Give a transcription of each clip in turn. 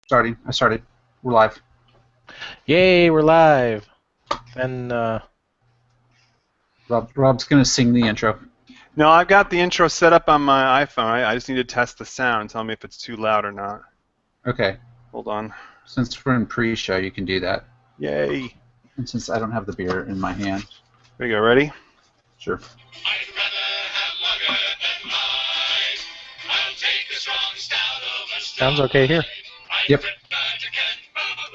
Starting. I started. We're live. Yay, we're live. And Rob's going to sing the intro. No, I've got the intro set up on my iPhone. I just need to test the sound and tell me if it's too loud or not. Okay. Hold on. Since we're in pre-show, you can do that. Yay. And since I don't have the beer in my hand. There you go. Ready? Sure. I'd rather have lager than light. I'll take a strong stout over strong. sounds okay here. Yep.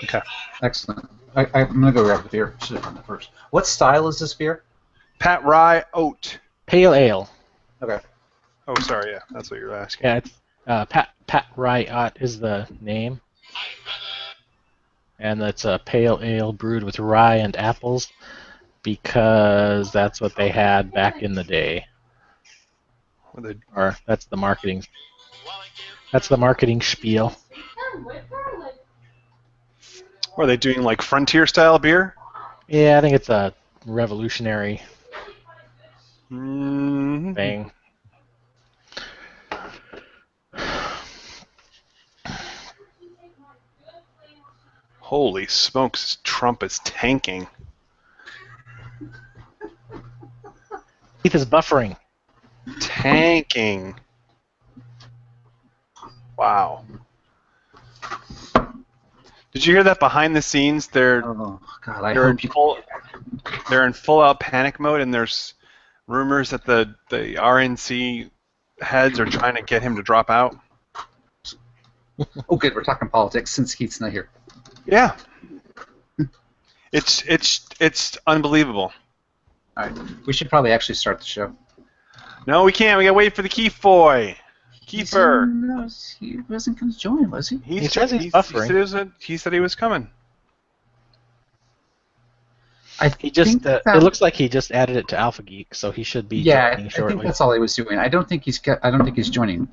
Okay. Excellent. I'm going to go grab the beer. Should have done that first. What style is this beer? Pay-Rye-Ot. Pale ale. Okay. Oh, sorry. Yeah, that's what you're asking. Yeah, it's Pay-Rye-Ot is the name. And it's a pale ale brewed with rye and apples because that's what they had back in the day. Or that's the marketing. That's the marketing spiel. Are they doing like frontier style beer? Yeah, I think it's a revolutionary Mm-hmm. thing. Holy smokes, Trump is tanking. Keith is buffering. Tanking. Wow. Did you hear that behind the scenes? They're Oh, God. I they're in hope you... full out panic mode, and there's rumors that the RNC heads are trying to get him to drop out. Oh, good. We're talking politics since Keith's not here. Yeah. It's unbelievable. All right. We should probably actually start the show. No, we can't. We gotta wait for the Keith boy. Keeper. No, he wasn't going to join, was he? He says he's buffering. He said he was coming. He just think it looks like he just added it to Alpha Geek, so he should be joining I shortly. think that's all he was doing. I don't think he's joining.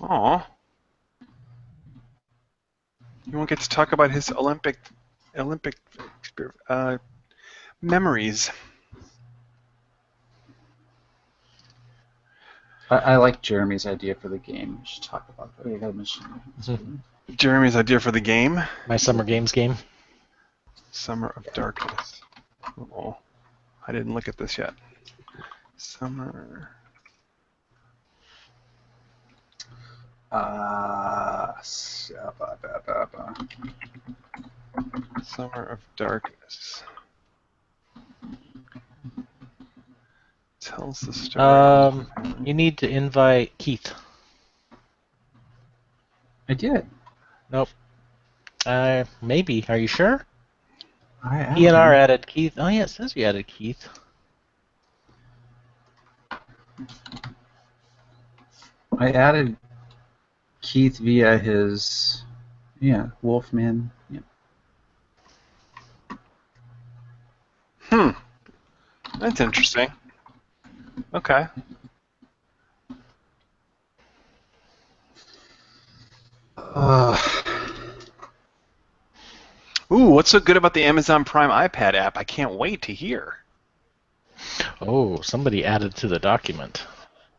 Aw. You won't get to talk about his Olympic memories. I like Jeremy's idea for the game. We should talk about that. I got a mission. Jeremy's idea for the game. My Summer Games game. Summer of Darkness. Oh, I didn't look at this yet. Summer. Summer of Darkness. Tells the story. You need to invite Keith. I did. Nope. Maybe. Are you sure? I ENR added Keith. Oh yeah, it says you added Keith. I added Keith via his, Wolfman. Yeah. That's interesting. Okay. Ooh, what's so good about the Amazon Prime iPad app? I can't wait to hear. Oh, somebody added to the document.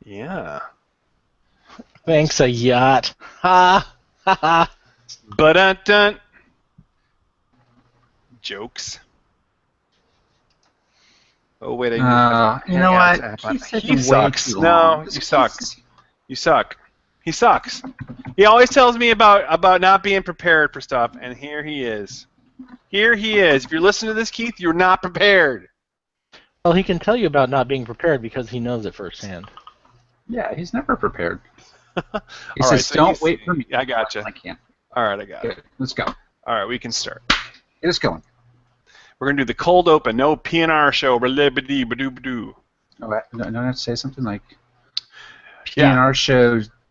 Yeah. Thanks, a yacht. Ha ha ha. Ba-dun-dun. Jokes. Oh wait, You know what? He sucks. No, you suck. You suck. He sucks. He always tells me about not being prepared for stuff, and here he is. Here he is. If you're listening to this, Keith, you're not prepared. Well, he can tell you about not being prepared because he knows it firsthand. Yeah, he's never prepared. He All says, right, so "Don't wait for me." I gotcha. I can't. All right, I got it. Good. Let's go. All right, we can start. Get us going. We're gonna do the cold open. No PNR show. Ba-doo-ba-doo. Oh, don't I have to say something like Yeah.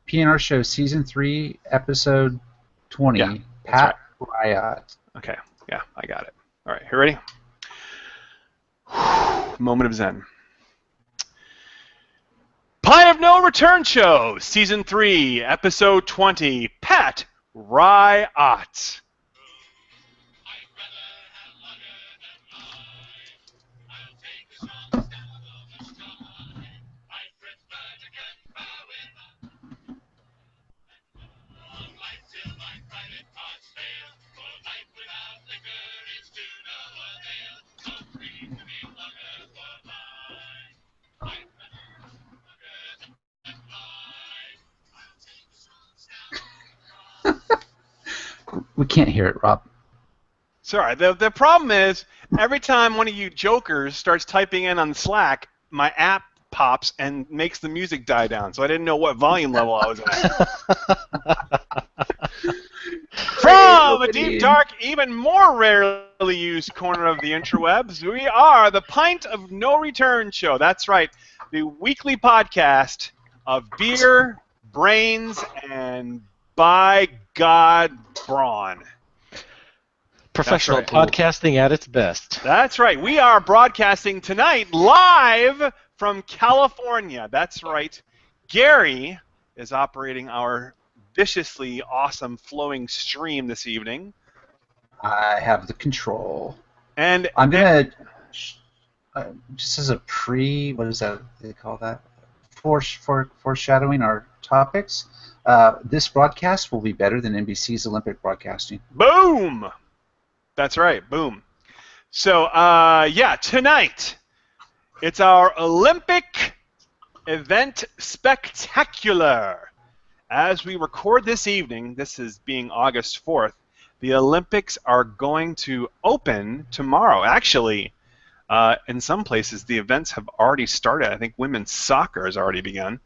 PNR show season 3 episode 20. Yeah, Pay-Rye-Ot. Okay. Yeah, I got it. All right, you ready? Moment of Zen. Pie of No Return Show, Season 3, Episode 20, Pay-Rye-Ot. We can't hear it, Rob. Sorry. The problem is every time one of you jokers starts typing in on Slack, my app pops and makes the music die down. So I didn't know what volume level I was at. From a deep, dark, even more rarely used corner of the interwebs, we are the Pint of No Return Show. That's right, the weekly podcast of beer, brains, and by God, brawn. Professional That's right. podcasting at its best. That's right. We are broadcasting tonight live from California. That's right. Gary is operating our viciously awesome flowing stream this evening. I have the control. And I'm going to, just as a what is that they call that? Foreshadowing our topics. This broadcast will be better than NBC's Olympic broadcasting. Boom! That's right. Boom. So, tonight it's our Olympic event spectacular. As we record this evening, this is being August 4th, the Olympics are going to open tomorrow. Actually, in some places, the events have already started. I think women's soccer has already begun.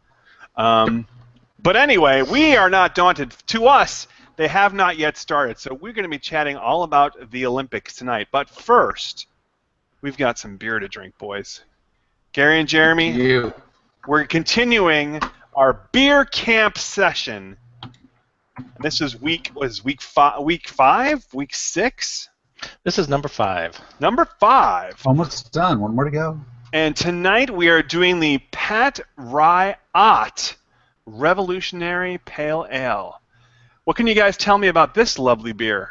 But anyway, we are not daunted. To us, they have not yet started. So we're going to be chatting all about the Olympics tonight. But first, we've got some beer to drink, boys. Gary and Jeremy, we're continuing our beer camp session. And this is week 5, week 6. This is number 5. Number 5. Almost done. One more to go. And tonight we are doing the Pay-Rye-Ot Revolutionary Pale Ale. What can you guys tell me about this lovely beer?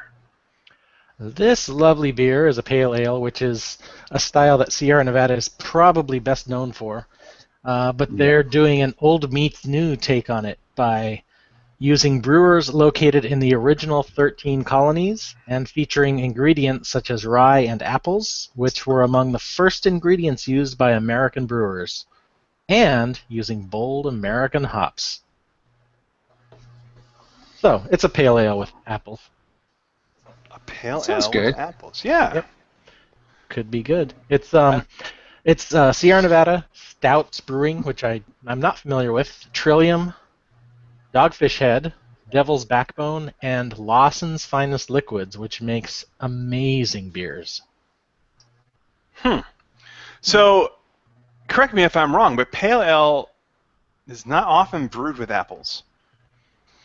This lovely beer is a pale ale, which is a style that Sierra Nevada is probably best known for. But they're doing an old meets new take on it by using brewers located in the original 13 colonies and featuring ingredients such as rye and apples, which were among the first ingredients used by American brewers, and using bold American hops. So, it's a pale ale with apples. A pale Sounds ale good. with apples. Yeah. Yep. Could be good. It's Sierra Nevada Stouts Brewing, which I'm not familiar with, Trillium, Dogfish Head, Devil's Backbone, and Lawson's Finest Liquids, which makes amazing beers. So, correct me if I'm wrong, but pale ale is not often brewed with apples.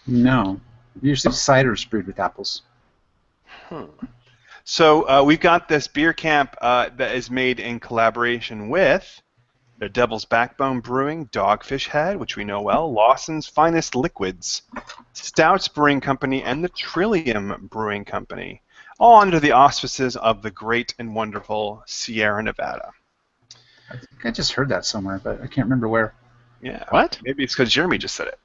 No. Usually cider's brewed with apples. So we've got this beer camp that is made in collaboration with the Devil's Backbone Brewing, Dogfish Head, which we know well, Lawson's Finest Liquids, Stouts Brewing Company, and the Trillium Brewing Company, all under the auspices of the great and wonderful Sierra Nevada. I think I just heard that somewhere, but I can't remember where. Yeah. What? Maybe it's because Jeremy just said it.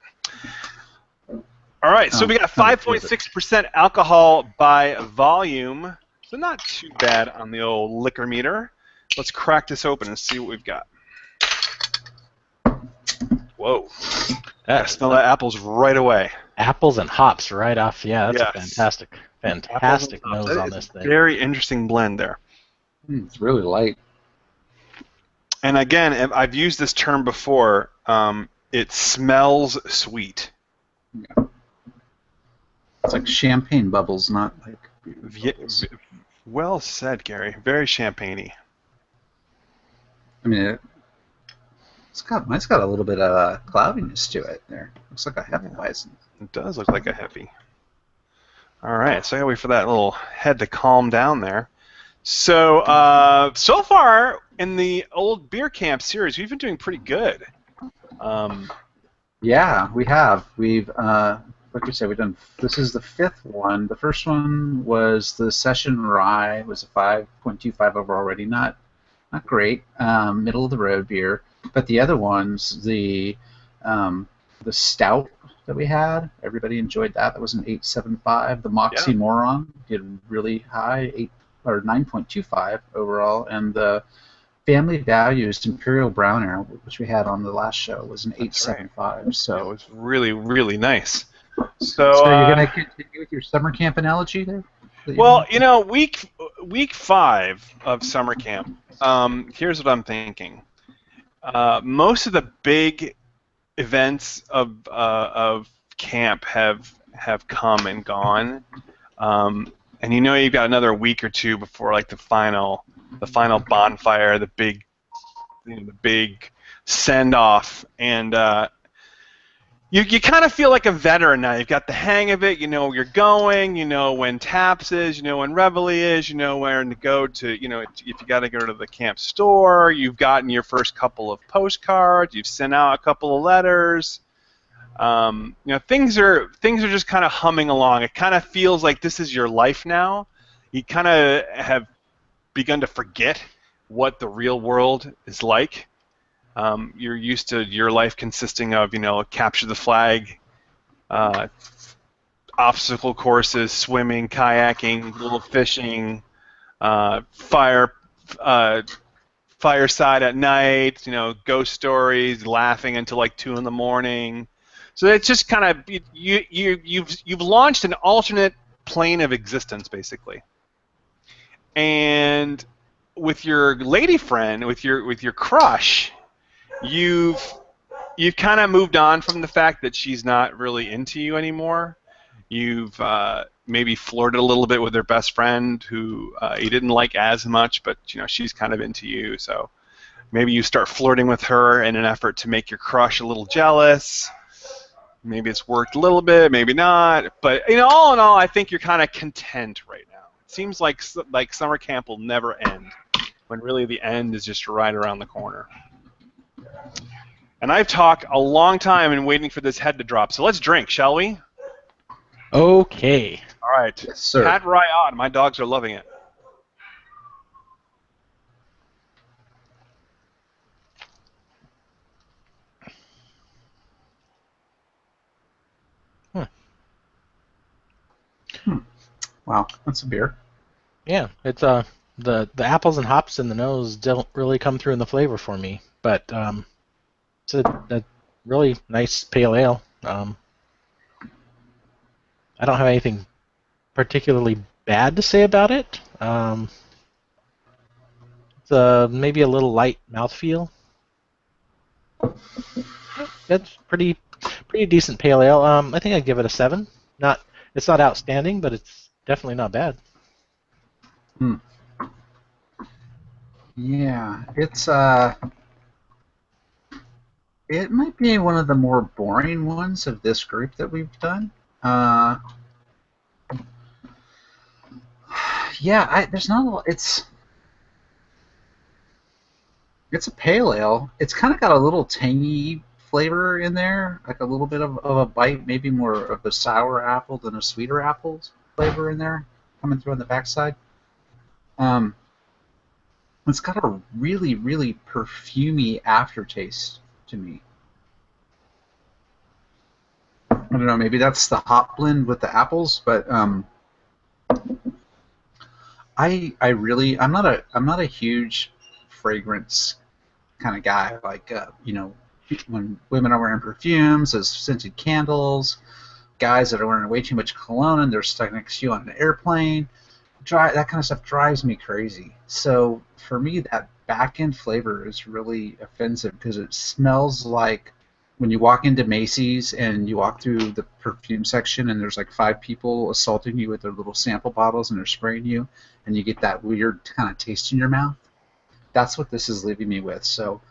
All right, so we got 5.6% alcohol by volume, so not too bad on the old liquor meter. Let's crack this open and see what we've got. Whoa. I smell that apples right away. Apples and hops right off. Yeah, that's Yes. a fantastic nose That on is this a thing. very interesting blend there. It's really light. And again, I've used this term before. It smells sweet. Yeah. It's like champagne bubbles, not like beer bubbles. Well said, Gary. Very champagne-y. I mean, mine's got a little bit of cloudiness to it there. Looks like a Hefeweizen. It does look like a heavy. All right, so I gotta wait for that little head to calm down there. So, so far in the old beer camp series, we've been doing pretty good. Yeah, we have. We've, like we said, this is the 5th one. The first one was the Session Rye. It was a 5.25 overall rating. Not great. Middle of the road beer. But the other ones, the Stout that we had, everybody enjoyed that. That was an 8.75. The Moxie Moron did really high, 9.25 overall. And the Family Values Imperial Brown Ale, which we had on the last show, was an 8.75. So it was really, really nice. So you're going to continue with your summer camp analogy there? Well, week 5 of summer camp. Here's what I'm thinking. Most of the big events of camp have come and gone, and you've got another week or two before like the final bonfire, the big send off, and you kind of feel like a veteran now. You've got the hang of it. You know where you're going. You know when Taps is. You know when Reveille is. You know where to go to. If you got to go to the camp store. You've gotten your first couple of postcards. You've sent out a couple of letters. Things are just kind of humming along. It kind of feels like this is your life now. You kind of have begun to forget what the real world is like. You're used to your life consisting of, capture the flag, obstacle courses, swimming, kayaking, little fishing, fireside at night, ghost stories, laughing until like 2 in the morning. So it's just kind of you've launched an alternate plane of existence basically. And with your lady friend, with your crush, you've kind of moved on from the fact that she's not really into you anymore. You've maybe flirted a little bit with her best friend who you didn't like as much, but she's kind of into you. So maybe you start flirting with her in an effort to make your crush a little jealous. Maybe it's worked a little bit, maybe not. But all in all, I think you're kind of content right now. It seems like summer camp will never end, when really the end is just right around the corner. And I've talked a long time and waiting for this head to drop. So let's drink, shall we? Okay. All right. Yes, sir. Pay-Rye-Ot. My dogs are loving it. Wow, that's a beer. Yeah, it's the apples and hops in the nose don't really come through in the flavor for me, but it's a really nice pale ale. I don't have anything particularly bad to say about it. It's maybe a little light mouthfeel. It's pretty decent pale ale. I think I'd give it a 7. It's not outstanding, but it's definitely not bad. Yeah, it's it might be one of the more boring ones of this group that we've done. Yeah, there's not a lot. It's a pale ale. It's kind of got a little tangy flavor in there, like a little bit of a bite, maybe more of a sour apple than a sweeter apple flavor in there, coming through on the backside. It's got a really, really perfumey aftertaste to me. I don't know, maybe that's the hop blend with the apples, but I'm not a huge fragrance kind of guy. Like when women are wearing perfumes, as scented candles, guys that are wearing way too much cologne and they're stuck next to you on an airplane. That kind of stuff drives me crazy. So for me, that back end flavor is really offensive because it smells like when you walk into Macy's and you walk through the perfume section and there's like 5 people assaulting you with their little sample bottles and they're spraying you and you get that weird kind of taste in your mouth. That's what this is leaving me with. So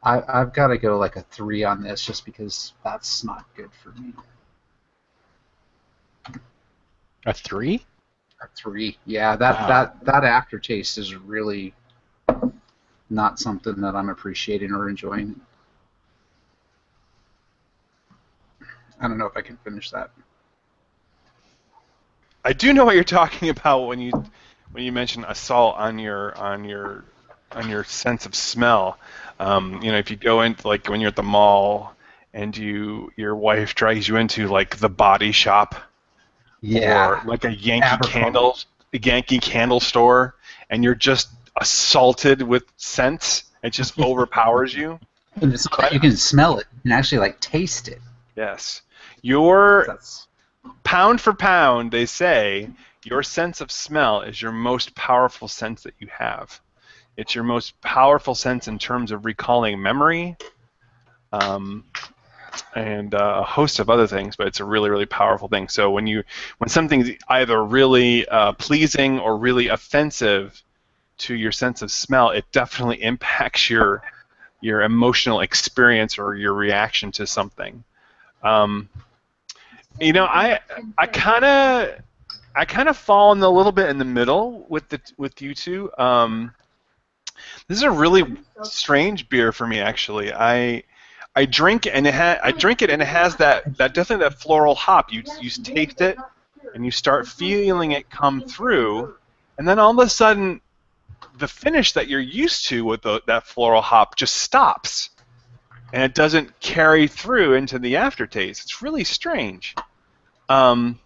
I've got to go like a 3 on this just because that's not good for me. A 3? A 3. Yeah, that aftertaste is really not something that I'm appreciating or enjoying. I don't know if I can finish that. I do know what you're talking about when you mention assault on your on your sense of smell. If you go into, like, when you're at the mall and your wife drags you into, like, the Body Shop, Yeah. or like a Yankee candle store, and you're just assaulted with scents. It just overpowers you. And it's not that you can smell it. You can actually, like, taste it. Yes. Your pound for pound, they say your sense of smell is your most powerful sense that you have. It's your most powerful sense in terms of recalling memory, and a host of other things, but it's a really, really powerful thing. So when something's either really pleasing or really offensive to your sense of smell, it definitely impacts your emotional experience or your reaction to something. You know, I kind of fall in a little bit in the middle with you two. This is a really strange beer for me, actually. I drink and I drink it and it has that definitely that floral hop. You taste it and you start feeling it come through, and then all of a sudden the finish that you're used to with that floral hop just stops, and it doesn't carry through into the aftertaste. It's really strange. And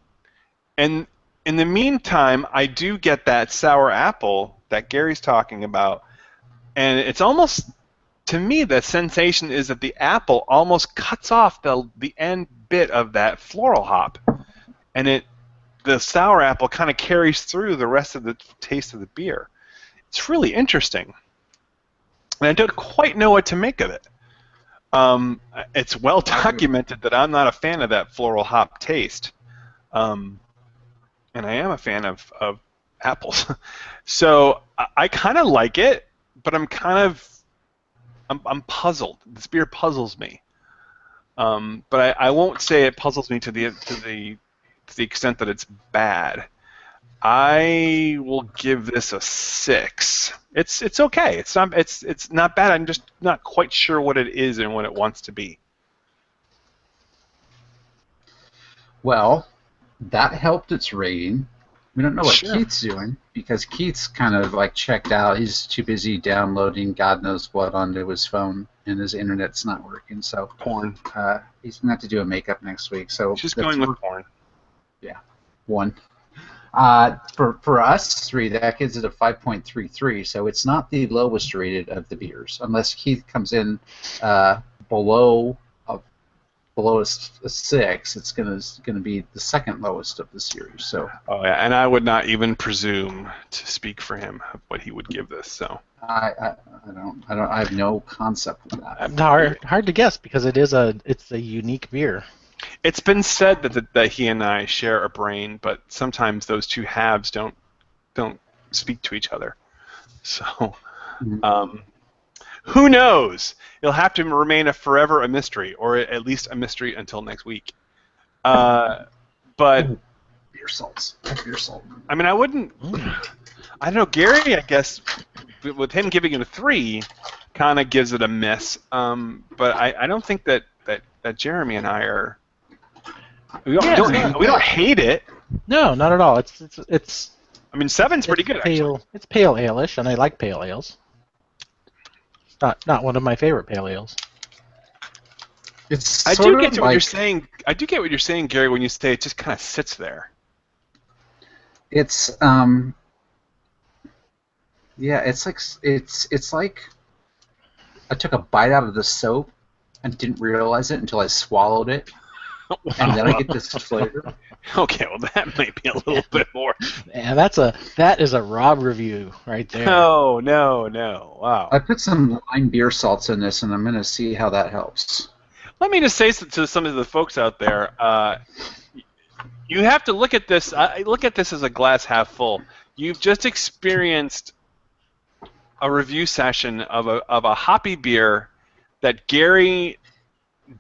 in the meantime, I do get that sour apple that Gary's talking about, and it's almost, to me, the sensation is that the apple almost cuts off the end bit of that floral hop, and the sour apple kind of carries through the rest of the taste of the beer. It's really interesting, and I don't quite know what to make of it. It's well documented that I'm not a fan of that floral hop taste, and I am a fan of apples. So I kind of like it, but I'm puzzled. This beer puzzles me, but I won't say it puzzles me to the extent that it's bad. I will give this a 6. It's okay. It's not bad. I'm just not quite sure what it is and what it wants to be. Well, that helped its rating. We don't know what Sure. Keith's doing because Keith's kind of like checked out. He's too busy downloading God knows what onto his phone, and his internet's not working. So Porn. he's gonna have to do a makeup next week. So Just that's going with porn. Yeah, 1. For us three, that gives it a 5.33. So it's not the lowest rated of the beers, unless Keith comes in below a 6. It's gonna be the second lowest of the series. So Oh yeah, and I would not even presume to speak for him of what he would give this. So I have no concept of that. Hard to guess because it's a unique beer. it's been said that he and I share a brain, but sometimes those two halves don't speak to each other. So. Who knows? It'll have to remain forever a mystery, or at least a mystery until next week. But Beer salts. Beer salt. I mean, I wouldn't. I don't know. Gary, I guess, with him giving it a 3, kind of gives it a miss. But I don't think that Jeremy and I are. We don't hate it. No, not at all. It's I mean, 7's pretty good. pale. Actually. It's pale ale-ish, and I like pale ales. Not one of my favorite pale ales. It's I sort do get of to what like, you're saying. I do get what you're saying, Gary, when you say it just kind of sits there. It's yeah, it's like I took a bite out of the soap and didn't realize it until I swallowed it, and then I get this flavor. Okay, well that might be a little bit more. And that is a Rob review right there. No. Wow. I put some lime beer salts in this, and I'm gonna see how that helps. Let me just say to some of the folks out there, you have to look at this. Look at this as a glass half full. You've just experienced a review session of a hoppy beer that Gary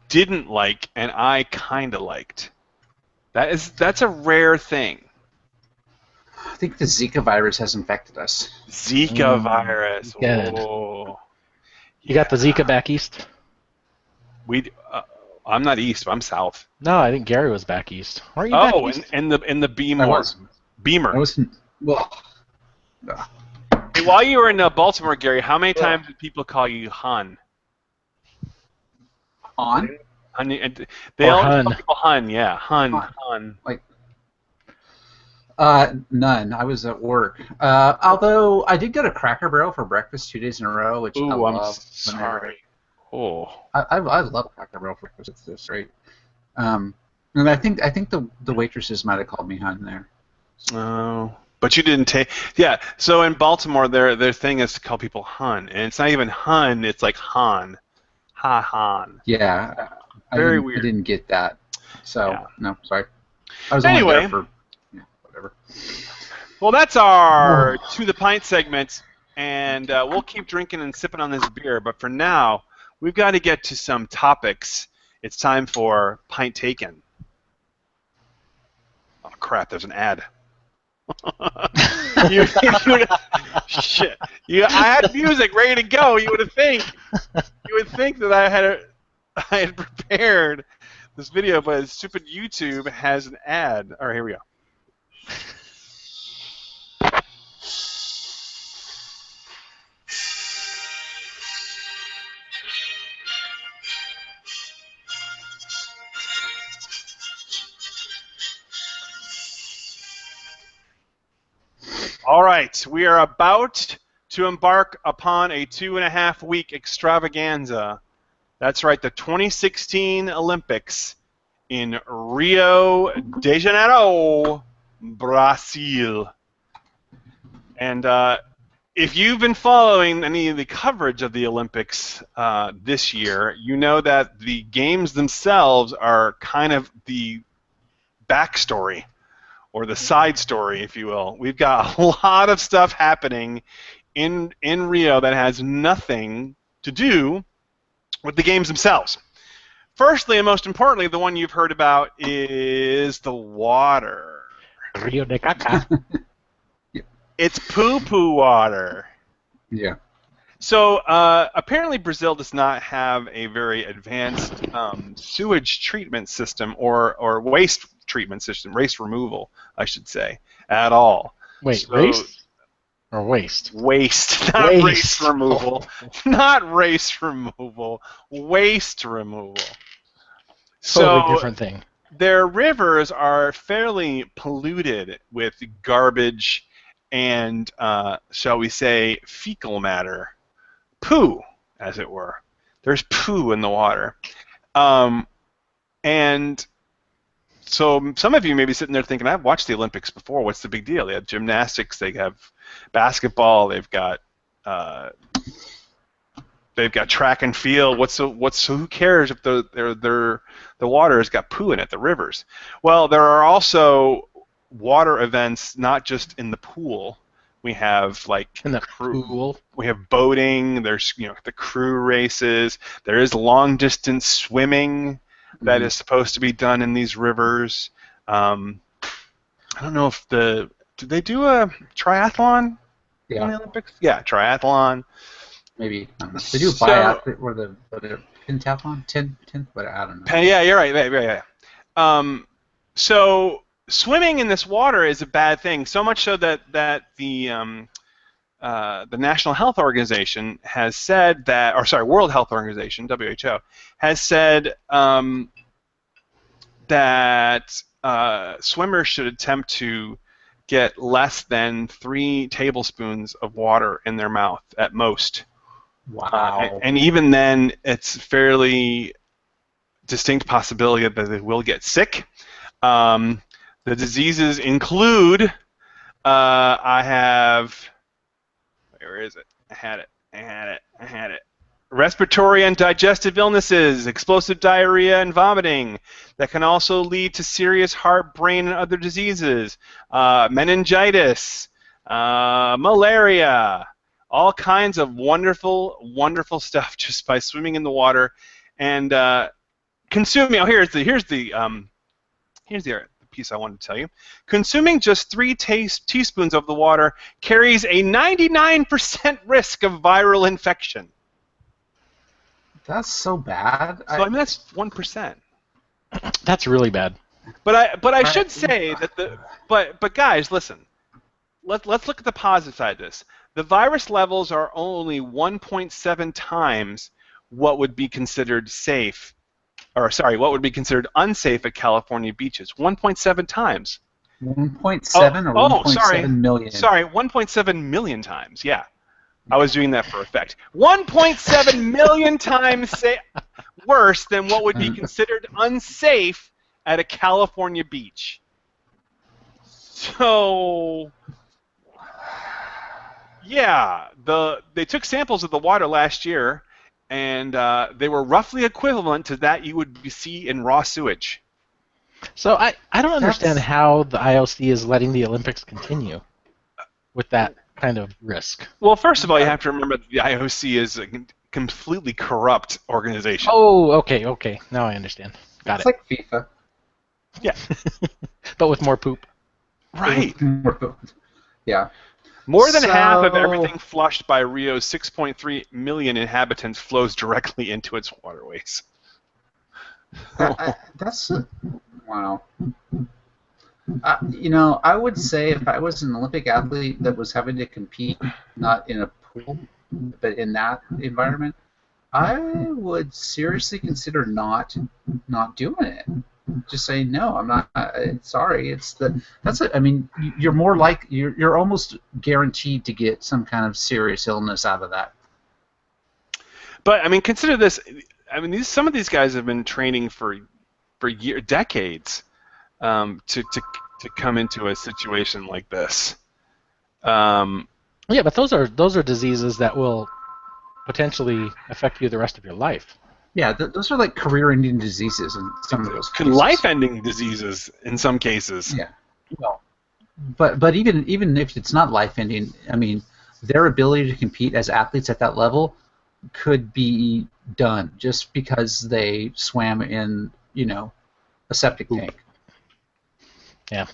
didn't like and I kind of liked. That's a rare thing. I think the Zika virus has infected us. Zika virus. Good. Whoa. You got the Zika back east? I'm not east. I'm south. No, I think Gary was back east. Aren't you back Oh, east? in the Beamer. I was. Beamer. I was. Well, Hey, while you were in Baltimore, Gary, how many times did people call you Han? on. Hun, they Or always Hun. call people Hun, yeah. Hun. None. I was at work. Although I did go to Cracker Barrel for breakfast 2 days in a row, which I Ooh, I'm love. sorry. Oh. I love Cracker Barrel for breakfast. It's just great. And I think the waitresses might have called me hun there. Oh, but you didn't take. Yeah. So in Baltimore, their thing is to call people hun, and it's not even hun. It's like han, ha han. Yeah, Very I weird. didn't get that. So Yeah. no, sorry. I was only Anyway. there for whatever. Well, that's our To the Pint segment, and we'll keep drinking and sipping on this beer, but for now, we've got to get to some topics. It's time for Pint Taken. Oh, crap, there's an ad. Shit. I had music ready to go. You would think that I had prepared this video, but stupid YouTube has an ad. All right, here we go. All right, we are about to embark upon a 2.5-week extravaganza. That's right, the 2016 Olympics in Rio de Janeiro, Brazil. And if you've been following any of the coverage of the Olympics this year, you know that the games themselves are kind of the backstory, or the side story, if you will. We've got a lot of stuff happening in Rio that has nothing to do with the games themselves. Firstly, and most importantly, the one you've heard about is the water. Rio de Caca. It's poo-poo water. Yeah. So apparently Brazil does not have a very advanced sewage treatment system or waste treatment system, waste removal, I should say, at all. Wait, So, race or waste? Waste, not Waste. race removal. Not race removal, waste removal. Totally So different thing. their rivers are fairly polluted with garbage and, shall we say, fecal matter. Poo, as it were. There's poo in the water. And so some of you may be sitting there thinking, I've watched the Olympics before. What's the big deal? They have gymnastics. They have basketball. They've got track and field. Who cares if the water has got poo in it? The rivers. Well, there are also water events, not just in the pool. We have in the pool. We have boating. There's the crew races. There is long distance swimming that is supposed to be done in these rivers. I don't know if did they do a triathlon in the Olympics? Yeah, triathlon. Maybe I don't know. They do a biathlon or the pentathlon, 10, but I don't know. Yeah, you're right. Yeah. So swimming in this water is a bad thing. So much so that the National Health Organization has said that, World Health Organization, WHO, has said that swimmers should attempt to get less than 3 tablespoons of water in their mouth at most. Wow. And even then, it's fairly distinct possibility that they will get sick. The diseases include, where is it? I had it. Respiratory and digestive illnesses, explosive diarrhea and vomiting that can also lead to serious heart, brain, and other diseases, meningitis, malaria, all kinds of wonderful, wonderful stuff just by swimming in the water and consuming. Oh, here's the piece I wanted to tell you. Consuming just 3 teaspoons of the water carries a 99% risk of viral infection. That's so bad. So that's 1%. That's really bad. But I should say that but guys, listen. Let's look at the positive side of this. The virus levels are only 1.7 times what would be considered safe. What would be considered unsafe at California beaches? 1.7 times. 1.7 or 1.7 million? Sorry, 1.7 million times. Yeah, I was doing that for effect. 1.7 million times worse than what would be considered unsafe at a California beach. So, yeah, they took samples of the water last year, and they were roughly equivalent to that you would see in raw sewage. So I don't understand That's how the IOC is letting the Olympics continue with that kind of risk. Well, first of all, you have to remember that the IOC is a completely corrupt organization. Oh, okay. Now I understand. Got it's it. like FIFA. Yeah, But with more poop. right. Yeah. More than half of So- everything flushed by Rio's 6.3 million inhabitants flows directly into its waterways. That's wow. I would say if I was an Olympic athlete that was having to compete, not in a pool, but in that environment, I would seriously consider not doing it. Just say no. I'm not. Sorry. I mean, you're more like you're almost guaranteed to get some kind of serious illness out of that. But I mean, consider this. I mean, some of these guys have been training for decades to come into a situation like this. Yeah, but those are diseases that will potentially affect you the rest of your life. Yeah, those are like career-ending diseases in some of those cases. Life-ending diseases in some cases. Yeah. Well, but even if it's not life-ending, I mean, their ability to compete as athletes at that level could be done just because they swam in, a septic tank. Yeah.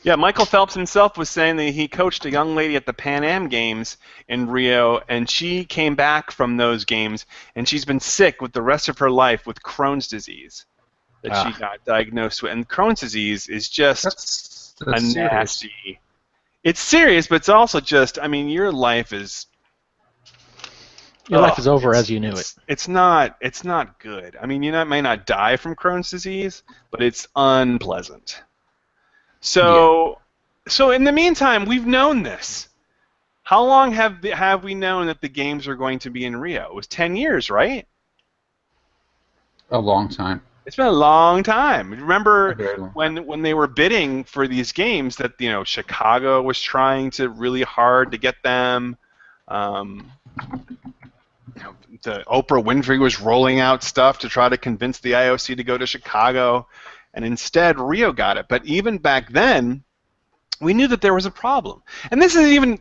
Yeah, Michael Phelps himself was saying that he coached a young lady at the Pan Am Games in Rio, and she came back from those games, and she's been sick with the rest of her life with Crohn's disease that she got diagnosed with. And Crohn's disease is just That's a serious. nasty. It's serious, but it's also just, I mean, your life is... Your life is over as you knew it. It's not good. I mean, you may not die from Crohn's disease, but it's unpleasant. So in the meantime, we've known this. How long have we known that the games are going to be in Rio? It was 10 years, right? A long time. It's been a long time. A Remember very long when they were bidding for these games that Chicago was trying to really hard to get them. The Oprah Winfrey was rolling out stuff to try to convince the IOC to go to Chicago, and instead Rio got it. But even back then, we knew that there was a problem. And this is even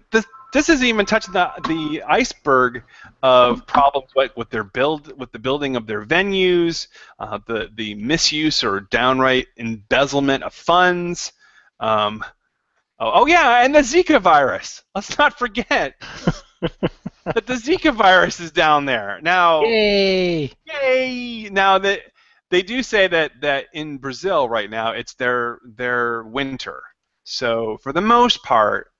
touching the iceberg of problems with the building of their venues, the misuse or downright embezzlement of funds. Yeah, and the Zika virus. Let's not forget that the Zika virus is down there now. Yay! Now that they do say that in Brazil right now it's their winter, so for the most part,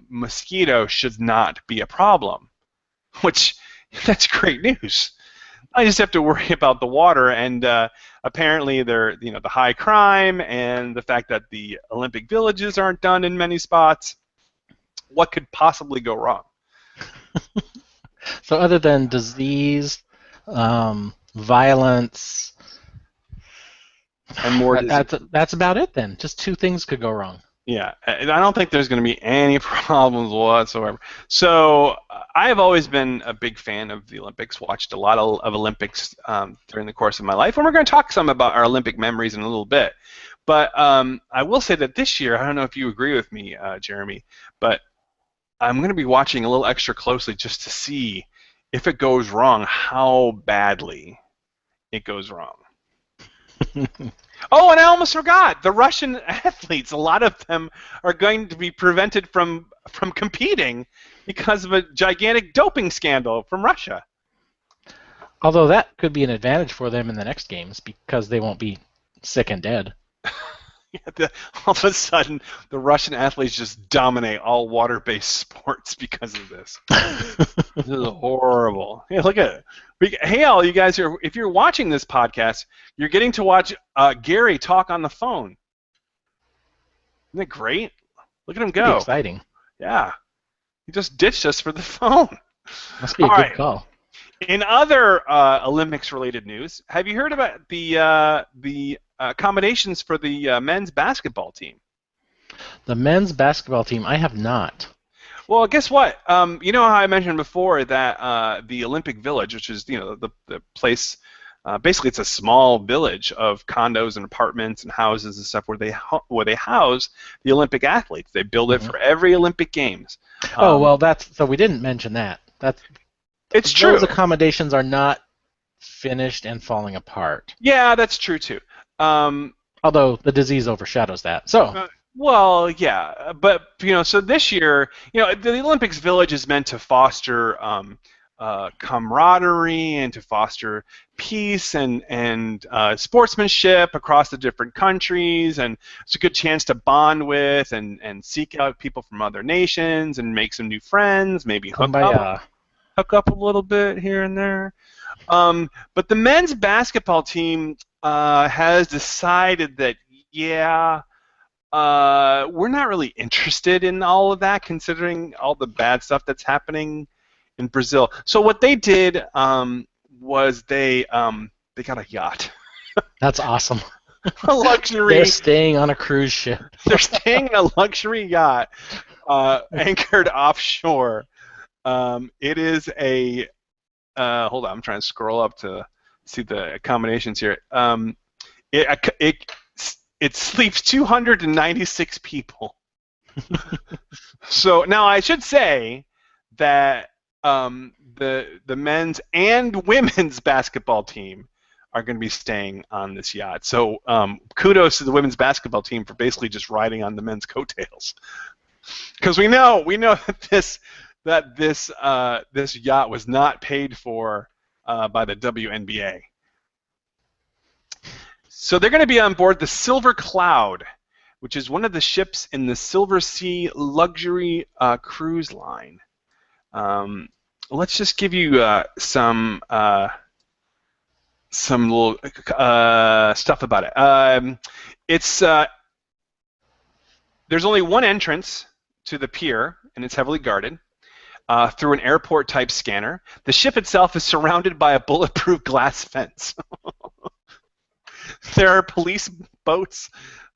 mosquito should not be a problem, which that's great news. I just have to worry about the water, and apparently they're the high crime and the fact that the Olympic villages aren't done in many spots. What could possibly go wrong? So other than disease, violence, And more disease. that's about it then. Just two things could go wrong. Yeah, and I don't think there's going to be any problems whatsoever. So I've always been a big fan of the Olympics, watched a lot of Olympics during the course of my life, and we're going to talk some about our Olympic memories in a little bit. But I will say that this year, I don't know if you agree with me, Jeremy, but I'm going to be watching a little extra closely just to see if it goes wrong, how badly it goes wrong. Oh, and I almost forgot. The Russian athletes, a lot of them are going to be prevented from competing because of a gigantic doping scandal from Russia. Although that could be an advantage for them in the next games because they won't be sick and dead. All of a sudden, the Russian athletes just dominate all water-based sports because of this. This is horrible. Hey, look at it. Hey, all you guys here, if you're watching this podcast, you're getting to watch Gary talk on the phone. Isn't that great? Look at him go. Pretty exciting. Yeah. He just ditched us for the phone. Must be a All good right. call. In other Olympics-related news, have you heard about the accommodations for the men's basketball team? The men's basketball team, I have not. Well, guess what? You know how I mentioned before that the Olympic Village, which is the place, basically it's a small village of condos and apartments and houses and stuff where they house the Olympic athletes. They build it for every Olympic Games. Well, so we didn't mention that. It's true. Those accommodations are not finished and falling apart. Yeah, that's true too. Although the disease overshadows that. So. Well, yeah, but so this year, the Olympics Village is meant to foster camaraderie and to foster peace and sportsmanship across the different countries, and it's a good chance to bond with and seek out people from other nations and make some new friends, maybe hook up a little bit here and there. But the men's basketball team has decided that, we're not really interested in all of that, considering all the bad stuff that's happening in Brazil. So what they did was they got a yacht. That's awesome. A luxury. They're staying on a cruise ship. They're staying in a luxury yacht anchored offshore. It is a hold on, I'm trying to scroll up to see the accommodations here. It sleeps 296 people. So now I should say that the men's and women's basketball team are going to be staying on this yacht. So kudos to the women's basketball team for basically just riding on the men's coattails, because we know that this yacht was not paid for by the WNBA. So they're going to be on board the Silver Cloud, which is one of the ships in the Silver Sea luxury cruise line. Let's just give you some little stuff about it. There's only one entrance to the pier, and it's heavily guarded through an airport-type scanner. The ship itself is surrounded by a bulletproof glass fence. There are police boats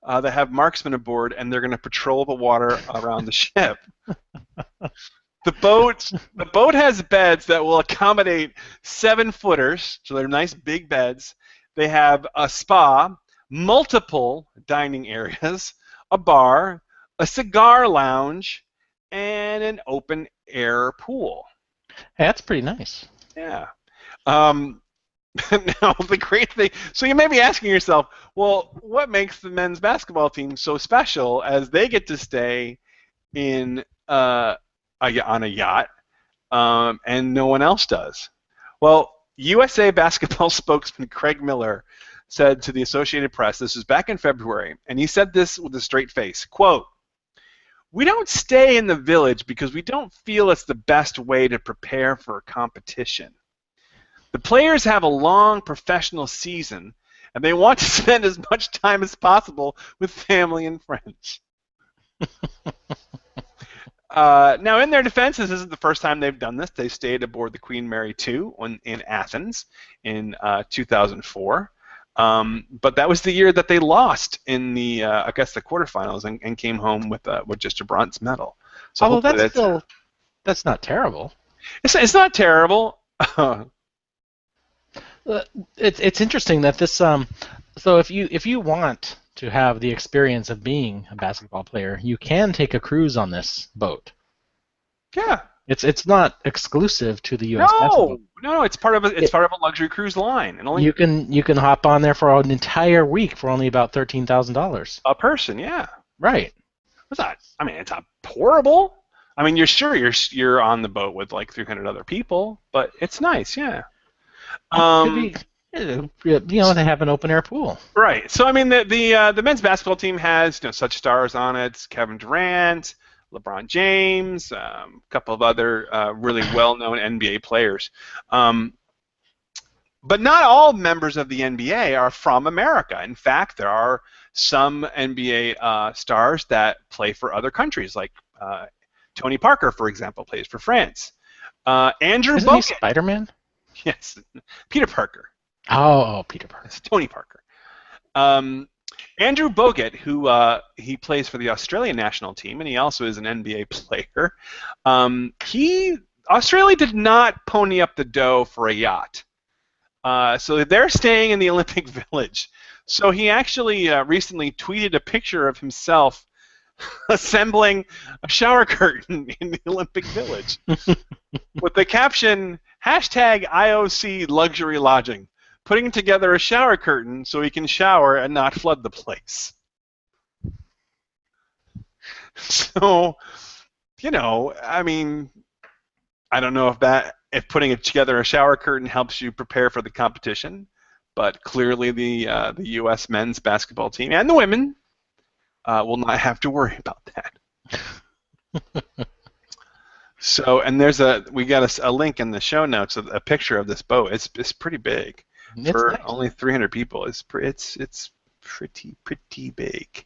that have marksmen aboard, and they're going to patrol the water around the ship. The boat has beds that will accommodate 7-footers, so they're nice big beds. They have a spa, multiple dining areas, a bar, a cigar lounge, and an open-air pool. Hey, that's pretty nice. Yeah. Now, the great thing, so you may be asking yourself, well, what makes the men's basketball team so special as they get to stay on a yacht and no one else does? Well, USA Basketball spokesman Craig Miller said to the Associated Press, this was back in February, and he said this with a straight face, quote, "We don't stay in the village because we don't feel it's the best way to prepare for a competition. The players have a long professional season, and they want to spend as much time as possible with family and friends." Now, in their defense, this isn't the first time they've done this. They stayed aboard the Queen Mary II in Athens in 2004. But that was the year that they lost in the, I guess, the quarterfinals and came home with just a bronze medal. So although that's not terrible. It's not terrible. It's interesting that this. So if you want to have the experience of being a basketball player, you can take a cruise on this boat. Yeah. It's not exclusive to the U.S. basketball. No, it's part of a luxury cruise line, and only you can hop on there for an entire week for only about $13,000 a person. Yeah. Right. It's not horrible. I mean, you're on the boat with like 300 other people, but it's nice. Yeah. They have an open air pool. Right. So I mean, the men's basketball team has such stars on it: Kevin Durant, LeBron James, a couple of other really well-known NBA players. But not all members of the NBA are from America. In fact, there are some NBA stars that play for other countries, like Tony Parker, for example, plays for France. Andrew Isn't Bogut. he Spider-Man? Yes, Peter Parker. Oh, Peter Parker. It's Tony Parker. Andrew Bogut, who he plays for the Australian national team, and he also is an NBA player. Australia did not pony up the dough for a yacht, so they're staying in the Olympic Village. So he actually recently tweeted a picture of himself assembling a shower curtain in the Olympic Village with the caption #IOC luxury lodging, putting together a shower curtain so he can shower and not flood the place. So, I mean, I don't know if putting together a shower curtain helps you prepare for the competition, but clearly the U.S. men's basketball team and the women will not have to worry about that. So, and we got a link in the show notes of a picture of this boat. It's pretty big for nice. only 300 people. It's pretty big.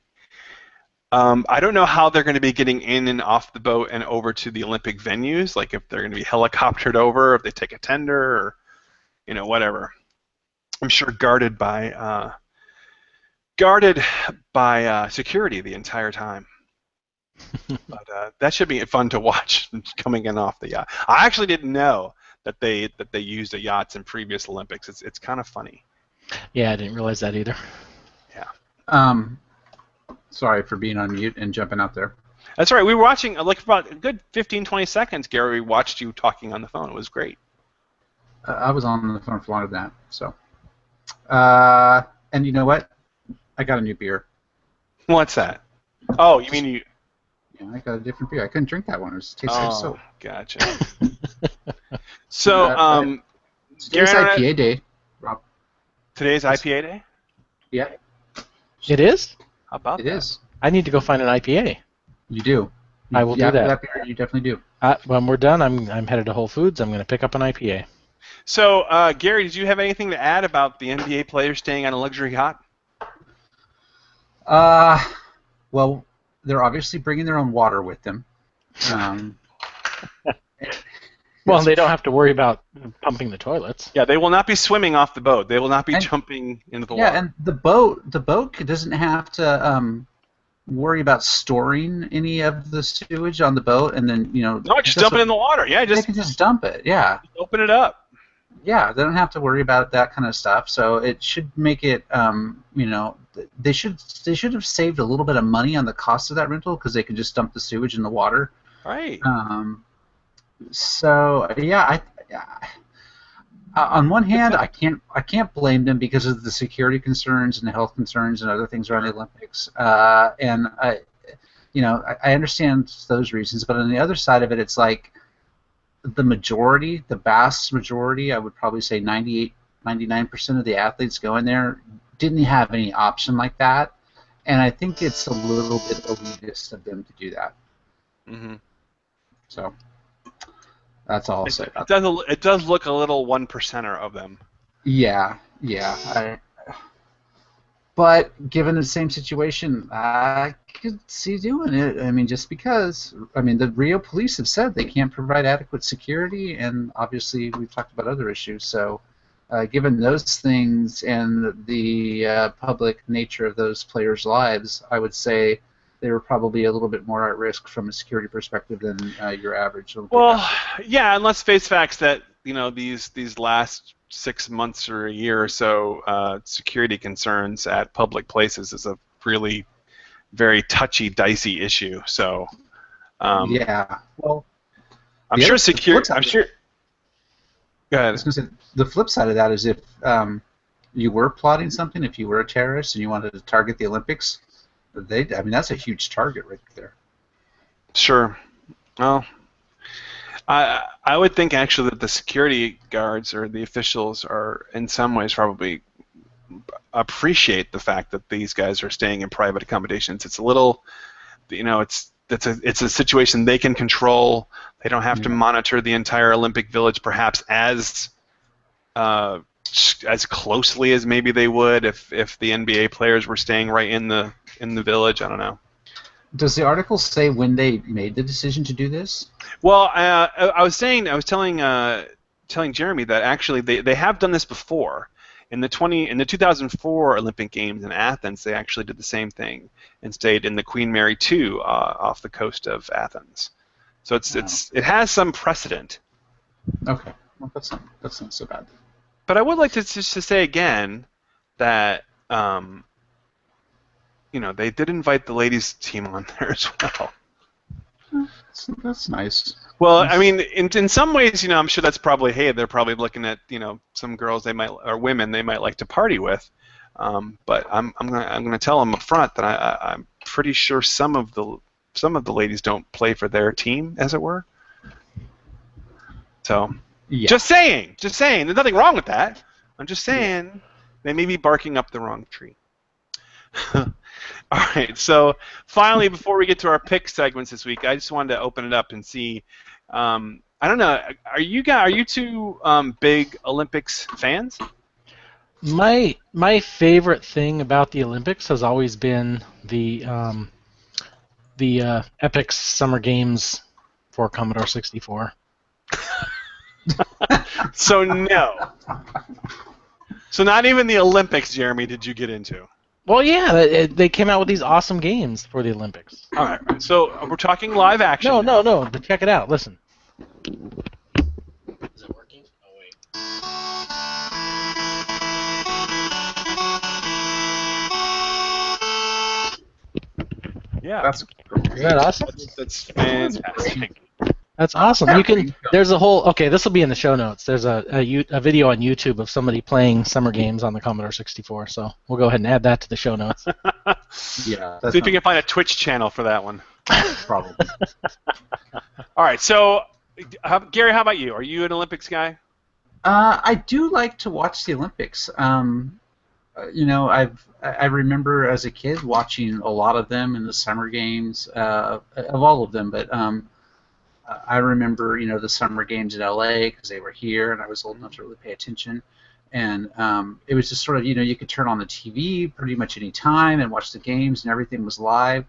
I don't know how they're going to be getting in and off the boat and over to the Olympic venues. Like if they're going to be helicoptered over, if they take a tender, or whatever. I'm sure guarded by security the entire time. But that should be fun to watch coming in off the yacht. I actually didn't know that they used the yachts in previous Olympics. It's kind of funny. Yeah, I didn't realize that either. Yeah. Sorry for being on mute and jumping out there. That's all right. We were watching, like, for about a good 15, 20 seconds, Gary. We watched you talking on the phone. It was great. I was on the phone for longer than that. So, and you know what? I got a new beer. What's that? Oh, you mean you? Yeah, I got a different beer. I couldn't drink that one. It tastes like soap. Gotcha. So, today's Gary, IPA day, Rob. Today's IPA day? Yeah, It is? How about it that? is. I need to go find an IPA. You do. I will do that. That beer, you definitely do. When we're done, I'm headed to Whole Foods. I'm going to pick up an IPA. So, Gary, did you have anything to add about the NBA players staying on a luxury yacht? Well, they're obviously bringing their own water with them. Well, they don't have to worry about pumping the toilets. Yeah, they will not be swimming off the boat. They will not be jumping into the water. Yeah, and the boat doesn't have to worry about storing any of the sewage on the boat, and then No, just dump it in the water. Yeah, they can just dump it. Yeah. Open it up. Yeah, they don't have to worry about that kind of stuff. So it should make it, they should have saved a little bit of money on the cost of that rental because they could just dump the sewage in the water. Right. So yeah, on one hand, I can't blame them because of the security concerns and the health concerns and other things around the Olympics. And I understand those reasons, but on the other side of it, it's like the vast majority, I would probably say 98, 99% of the athletes going there didn't have any option like that, and I think it's a little bit elitist of them to do that. Mm-hmm. So that's all I'll say about that. It does look a little 1%er of them. Yeah. But given the same situation, I could see doing it. I mean, just because. I mean, the Rio police have said they can't provide adequate security, and obviously we've talked about other issues. So, given those things and the public nature of those players' lives, I would say they were probably a little bit more at risk from a security perspective than your average. Well, yeah, and let's face facts that these last 6 months or a year or so, security concerns at public places is a really very touchy, dicey issue. So, yeah. Well, I'm sure security. I'm sure. Go ahead. I was going to say the flip side of that is if you were plotting something, if you were a terrorist and you wanted to target the Olympics, that's a huge target right there. Sure. Well, I would think actually that the security guards or the officials are in some ways probably appreciate the fact that these guys are staying in private accommodations. It's a little, it's a situation they can control. They don't have to monitor the entire Olympic Village perhaps as closely as maybe they would if the NBA players were staying right in the village. I don't know. Does the article say when they made the decision to do this? Well, I was telling telling Jeremy that actually they have done this before. In the 2004 Olympic Games in Athens, they actually did the same thing and stayed in the Queen Mary 2 off the coast of Athens. So it has some precedent. Okay, well, that's not so bad. But I would like to just to say again that they did invite the ladies team on there as well. That's nice. Well, I mean, in some ways, I'm sure that's probably, hey, they're probably looking at, some girls or women they might like to party with. But I'm gonna tell them up front that I'm pretty sure some of the ladies don't play for their team, as it were. So, yeah. Just saying. There's nothing wrong with that. I'm just saying they may be barking up the wrong tree. All right. So finally, before we get to our pick segments this week, I just wanted to open it up and see. I don't know. Are you two big Olympics fans? My favorite thing about the Olympics has always been the Epix Summer Games for Commodore 64. So no. So not even the Olympics, Jeremy, did you get into? Well, yeah, they came out with these awesome games for the Olympics. All right. So we're talking live action. No. But check it out. Listen. Is it working? Oh wait. Yeah. That's great. Is that awesome? That's fantastic. That's awesome. You can. There's a whole. Okay, this will be in the show notes. There's a video on YouTube of somebody playing summer games on the Commodore 64. So we'll go ahead and add that to the show notes. Yeah. See if you can find a Twitch channel for that one. Probably. All right. So, Gary, how about you? Are you an Olympics guy? I do like to watch the Olympics. I remember as a kid watching a lot of them in the summer games, of all of them, but I remember, the summer games in LA because they were here and I was old enough to really pay attention. And it was just sort of, you could turn on the TV pretty much any time and watch the games and everything was live.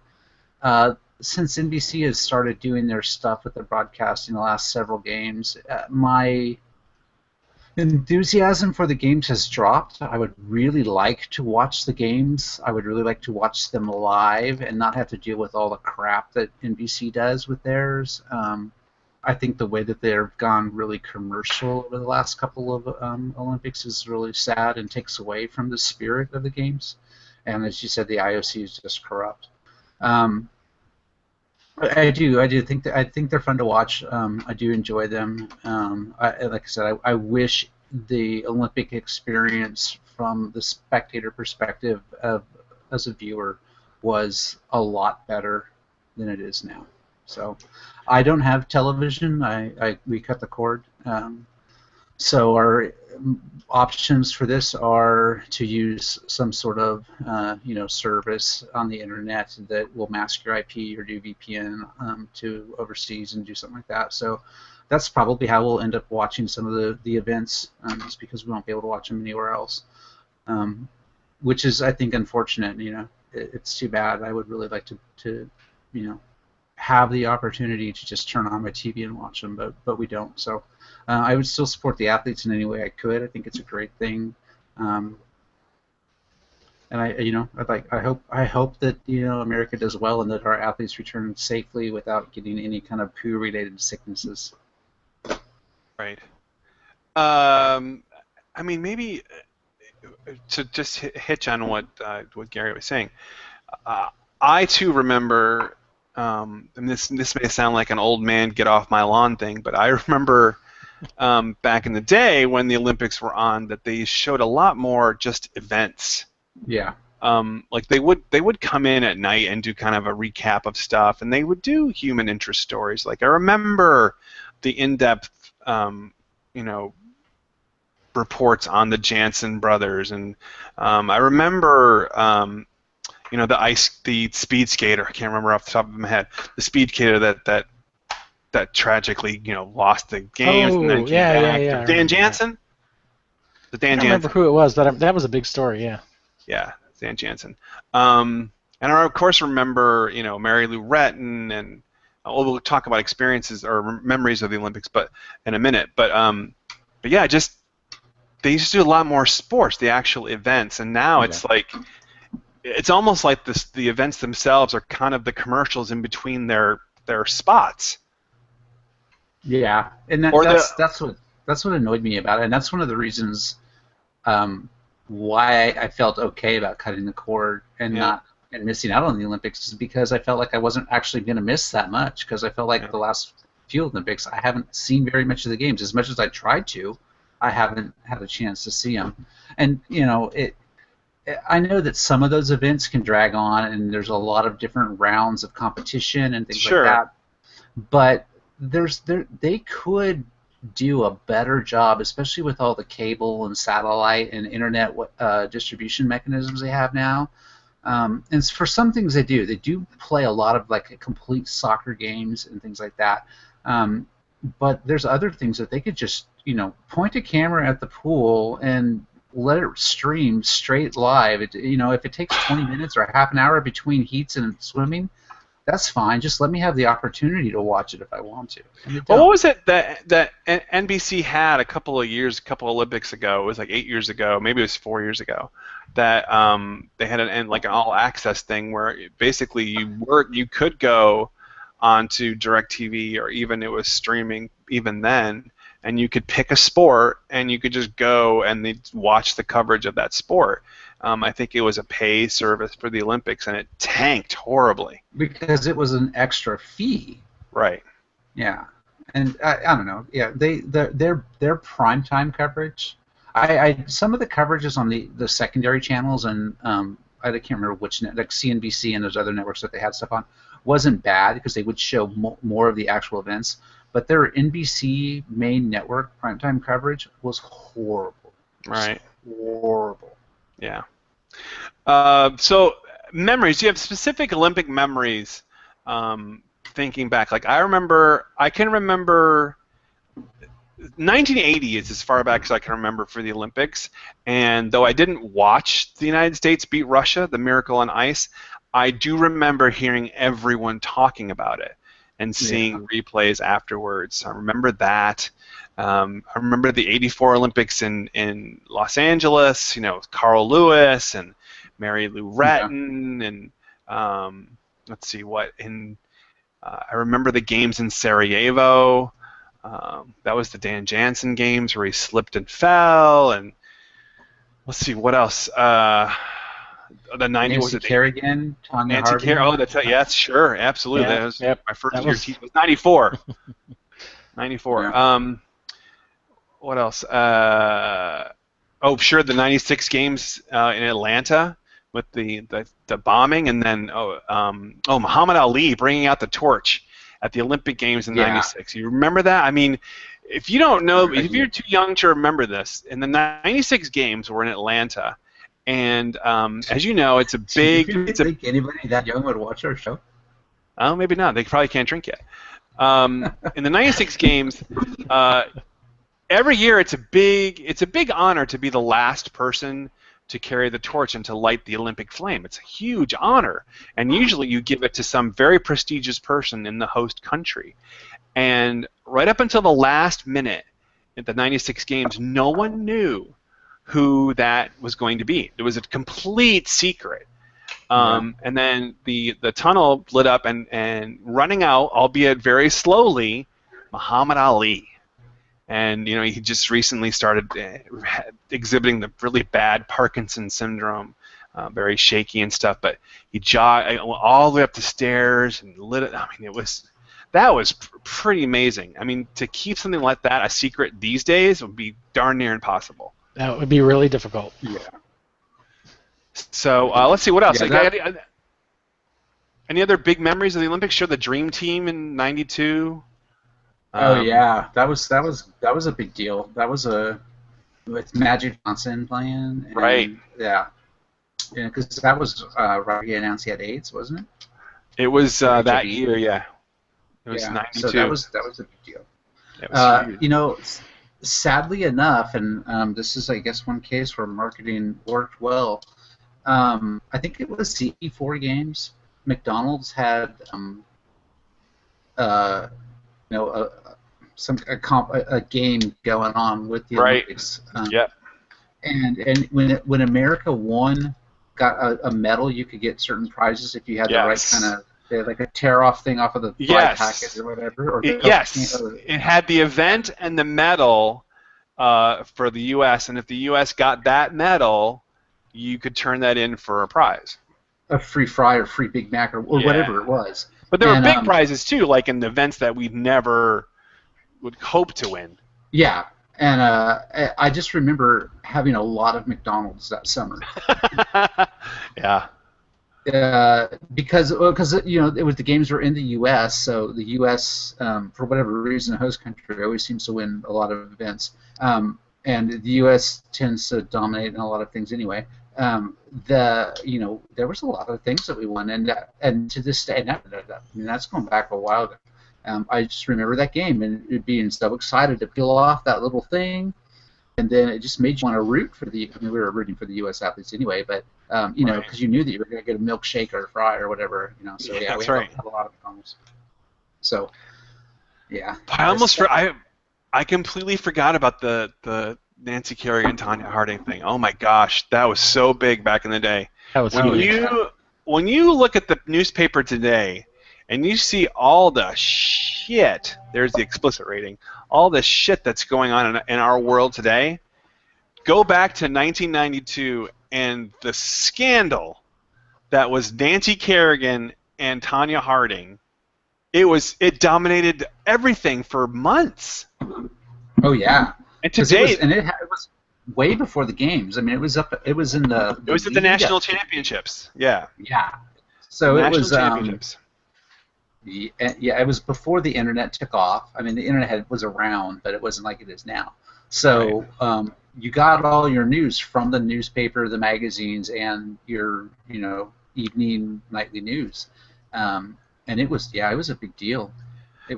Since NBC has started doing their stuff with their broadcasting the last several games, my enthusiasm for the games has dropped. I would really like to watch the games. I would really like to watch them live and not have to deal with all the crap that NBC does with theirs. I think the way that they've gone really commercial over the last couple of Olympics is really sad and takes away from the spirit of the games. And as you said, the IOC is just corrupt. I think they're fun to watch. I do enjoy them. Like I said, I wish the Olympic experience from the spectator perspective as a viewer was a lot better than it is now. So I don't have television. We cut the cord. So our options for this are to use some sort of service on the internet that will mask your IP or do VPN to overseas and do something like that. So that's probably how we'll end up watching some of the events, just because we won't be able to watch them anywhere else, which is, I think, unfortunate. It's too bad. I would really like to have the opportunity to just turn on my TV and watch them, but we don't. So I would still support the athletes in any way I could. I think it's a great thing, and I hope that America does well and that our athletes return safely without getting any kind of poo-related sicknesses. Right. I mean, maybe to just hitch on what Gary was saying. I too remember. And this may sound like an old man get off my lawn thing, but I remember back in the day when the Olympics were on that they showed a lot more just events. Yeah. Like they would come in at night and do kind of a recap of stuff, and they would do human interest stories. Like I remember the in-depth, reports on the Jansen brothers, and I remember. The speed skater. I can't remember off the top of my head. The speed skater that tragically, lost the games and then came back. Yeah. Dan Jansen. I don't remember who it was, but that was a big story. Yeah. Yeah, Dan Jansen. And I of course remember, Mary Lou Retton, and we'll talk about experiences or memories of the Olympics, but in a minute. But yeah, just they used to do a lot more sports, the actual events, and now it's like it's almost like the events themselves are kind of the commercials in between their spots. Yeah, and that's what annoyed me about it, and that's one of the reasons why I felt okay about cutting the cord and not and missing out on the Olympics, is because I felt like I wasn't actually going to miss that much, because I felt like the last few Olympics I haven't seen very much of the games. As much as I tried to, I haven't had a chance to see them, and I know that some of those events can drag on, and there's a lot of different rounds of competition and things like that. But they could do a better job, especially with all the cable and satellite and internet distribution mechanisms they have now. And for some things they do play a lot of like complete soccer games and things like that. But there's other things that they could just point a camera at the pool and let it stream straight live. If it takes 20 minutes or a half an hour between heats and swimming, that's fine. Just let me have the opportunity to watch it if I want to. Well, what was it that NBC had a couple Olympics ago? It was like 8 years ago, maybe it was 4 years ago. That they had an all-access thing where basically you could go onto DirecTV, or even it was streaming even then, and you could pick a sport and you could just go and they'd watch the coverage of that sport. I think it was a pay service for the Olympics, and it tanked horribly because it was an extra fee. Right. Yeah, and I don't know. Yeah, their primetime coverage. Some of the coverage is on the secondary channels, and I can't remember which like CNBC and those other networks that they had stuff on wasn't bad because they would show more of the actual events. But their NBC main network primetime coverage was horrible. Right. Horrible. Yeah. So memories. Do you have specific Olympic memories? Thinking back, like I can remember 1980 is as far back as I can remember for the Olympics. And though I didn't watch the United States beat Russia, the Miracle on Ice, I do remember hearing everyone talking about it and seeing replays afterwards. I remember that. I remember the '84 Olympics in Los Angeles. Carl Lewis and Mary Lou Retton, and let's see what in. I remember the games in Sarajevo. That was the Dan Jansen games where he slipped and fell. And let's see what else. The 90s was it? Kerrigan, Tanya Nancy Harding. Oh, that's sure, absolutely. Yeah, That was yep. my first That year was- team was 94. 94. Yeah. What else? Sure, the 96 games in Atlanta with the bombing, and then Muhammad Ali bringing out the torch at the Olympic Games in '96. You remember that? I mean, if you don't know, if you're too young to remember this, in the '96 games were in Atlanta, and as you know, it's a big. Do you think anybody that young would watch our show? Oh, maybe not. They probably can't drink yet. In the '96 games, every year it's a big honor to be the last person to carry the torch and to light the Olympic flame. It's a huge honor, and usually you give it to some very prestigious person in the host country. And right up until the last minute at the '96 games, no one knew who that was going to be. It was a complete secret. And then the tunnel lit up, and running out, albeit very slowly, Muhammad Ali. And he just recently started exhibiting the really bad Parkinson's syndrome, very shaky and stuff. But he jogged all the way up the stairs and lit it. I mean, that was pretty amazing. I mean, to keep something like that a secret these days would be darn near impossible. That would be really difficult. Yeah. So let's see what else. Yeah, any other big memories of the Olympics? Sure, the Dream Team in '92. Oh yeah, that was a big deal. That was with Magic Johnson playing. And, right. Yeah. Yeah, because that was right he announced he had AIDS, wasn't it? It was that year, yeah. It was '92. So that was a big deal. That was huge. Sadly enough, and this is I guess one case where marketing worked well. I think it was the E4 games. McDonald's had a game going on with the Right. Olympics. Yep. And when America won, got a medal, you could get certain prizes if you had the right Yes. kind of like a tear off thing off of the Yes. package or whatever. Or Yes. It had the event and the medal for the U.S. And if the U.S. got that medal, you could turn that in for a prize. A free fry or free Big Mac or whatever it was. But there were big prizes too, like in events that we never would hope to win. Yeah, and I just remember having a lot of McDonald's that summer. Yeah. Because it was the games were in the U.S., so the U.S. For whatever reason, the host country always seems to win a lot of events, and the U.S. tends to dominate in a lot of things anyway. There was a lot of things that we won, and to this day, that's going back a while ago. I just remember that game and being so excited to peel off that little thing, and then it just made you want to root for we were rooting for the U.S. athletes anyway, but because you knew that you were going to get a milkshake or a fry or whatever, So yeah, that's we right. had a lot of McDonald's. So yeah, I completely forgot about the Nancy Kerrigan and Tanya Harding thing. Oh my gosh, that was so big back in the day. That was When you look at the newspaper today and you see all the shit, there's the explicit rating, all the shit that's going on in our world today, go back to 1992 and the scandal that was Nancy Kerrigan and Tanya Harding. It dominated everything for months. Oh yeah. And today, it was way before the games. I mean, it was at the national championships. Yeah. Yeah. So national it was championships. Yeah, it was before the internet took off. I mean, the internet was around, but it wasn't like it is now. So you got all your news from the newspaper, the magazines, and your evening, nightly news, and it was a big deal.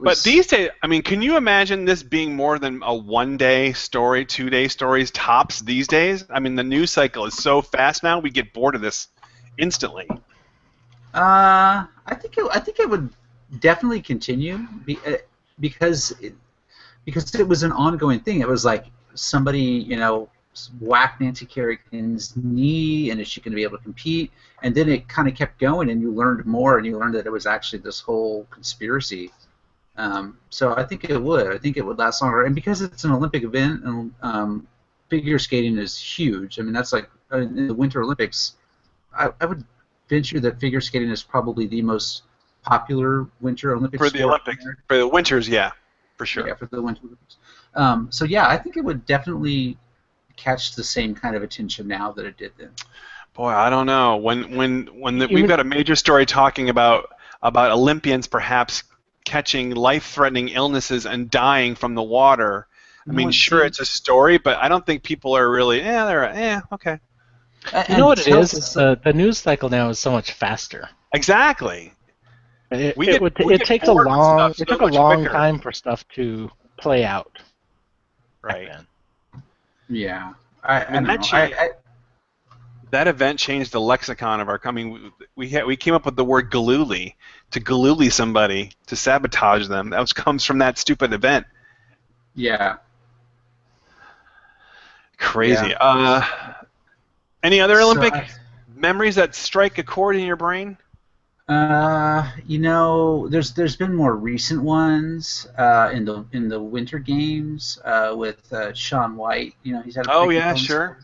But these days, I mean, can you imagine this being more than a one-day story, two-day stories tops these days? I mean, the news cycle is so fast now, we get bored of this instantly. I think it would definitely continue because it was an ongoing thing. It was like somebody, whacked Nancy Kerrigan's knee, and is she going to be able to compete? And then it kind of kept going, and you learned more, and you learned that it was actually this whole conspiracy. So I think it would. I think it would last longer. And because it's an Olympic event, and figure skating is huge. I mean, that's like in the Winter Olympics. I would venture that figure skating is probably the most popular Winter Olympic for the Olympics. For the winters, yeah, for sure. Yeah, for the Winter Olympics. So yeah, I think it would definitely catch the same kind of attention now that it did then. Boy, I don't know. We've got a major story talking about Olympians perhaps catching life-threatening illnesses and dying from the water. I mean, sure, it's a story, but I don't think people are really. Okay. You know what it is? The news cycle now is so much faster. Exactly. It took a long time for stuff to play out. Right. Yeah. That event changed the lexicon of our. I mean, we came up with the word galooly, to galooly somebody, to sabotage them. That comes from that stupid event. Yeah. Crazy. Yeah. Any other Olympic memories that strike a chord in your brain? There's been more recent ones in the Winter Games with Shaun White. He's had a sure.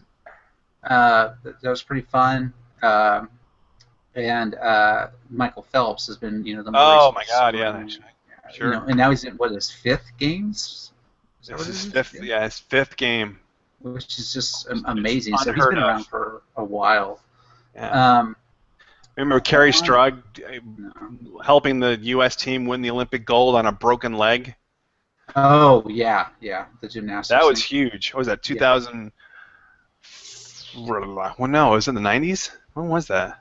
That was pretty fun. And Michael Phelps has been the more oh recent my God, story. Sure. And now he's in his fifth games. This is his fifth game, which is just amazing. So he's been around for a while. Yeah. Remember Kerry Strug helping the U.S. team win the Olympic gold on a broken leg? Oh, yeah, the gymnastics. That was huge. What was that, 2000? Yeah. Well, no, it was in the 90s? When was that?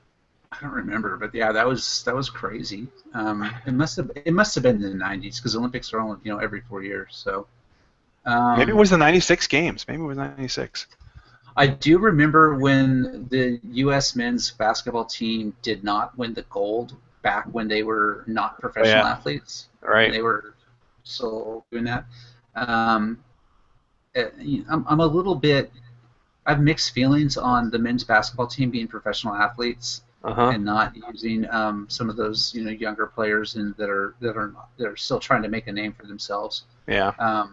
I don't remember, but yeah, that was crazy. It must have been in the 90s because Olympics are only every 4 years. So maybe it was the 96 games. Maybe it was 96. I do remember when the U.S. men's basketball team did not win the gold back when they were not professional athletes. Right. They were still doing that. Um, I'm a little bit. I have mixed feelings on the men's basketball team being professional athletes Uh-huh. and not using some of those younger players and that are still trying to make a name for themselves. Yeah.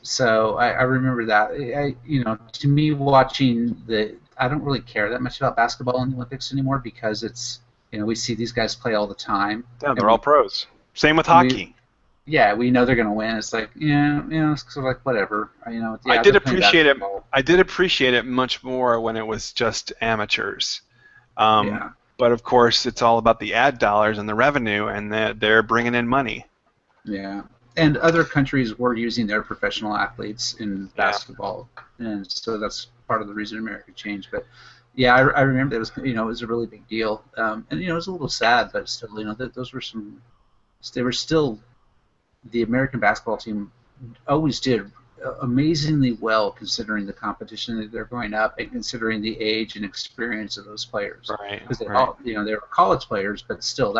So I remember that. To me, I don't really care that much about basketball in the Olympics anymore because we see these guys play all the time, Yeah, and they're all pros. Same with we hockey. yeah, we know they're going to win. It's like, it's sort of like whatever. I Yeah, did they're playing appreciate it. basketball. I did appreciate it much more when it was just amateurs. Yeah, But of course, it's all about the ad dollars and the revenue, and they're bringing in money. yeah. And other countries were using their professional athletes in Yeah. basketball, and so that's part of the reason America changed. But yeah, I remember it was a really big deal, and it was a little sad, but still, those were they were still the American basketball team always did amazingly well considering the competition that they're going up and considering the age and experience of those players. Right. Because Right. they were college players, but still,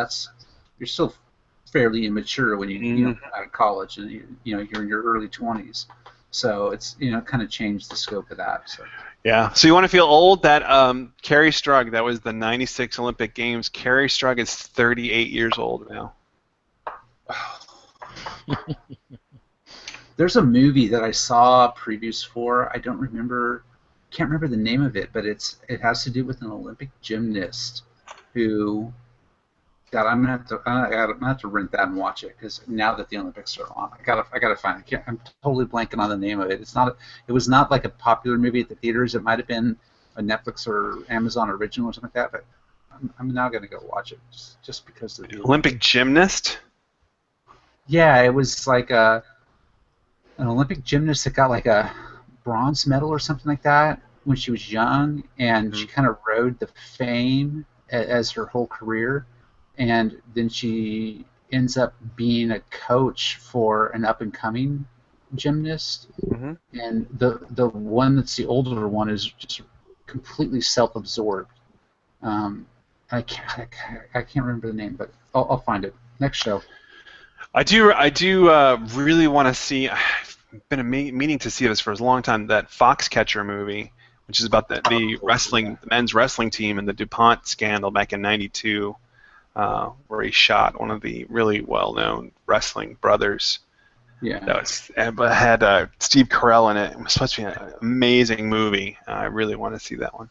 you're still fairly immature when you out of college and you're in your early 20s. So it's kind of changed the scope of that. So. Yeah. So you want to feel old? That Carrie Strug, that was the '96 Olympic Games. Carrie Strug is 38 years old now. There's a movie that I saw previews for. I don't remember, can't remember the name of it, but it has to do with an Olympic gymnast who. God, I'm gonna have to rent that and watch it because now that the Olympics are on, I gotta find it. I'm totally blanking on the name of it. It was not like a popular movie at the theaters. It might have been a Netflix or Amazon original or something like that. But I'm now gonna go watch it just because of the Olympic gymnast? Yeah, it was like an Olympic gymnast that got like a bronze medal or something like that when she was young, and she kind of rode the fame as her whole career. And then she ends up being a coach for an up-and-coming gymnast. Mm-hmm. And the one that's the older one is just completely self-absorbed. I can't remember the name, but I'll find it. Next show. I do really want to see. I've been meaning to see this for a long time. That Foxcatcher movie, which is about the men's wrestling team and the DuPont scandal back in '92. Where he shot one of the really well-known wrestling brothers. Yeah. That had Steve Carell in it. It was supposed to be an amazing movie. I really want to see that one.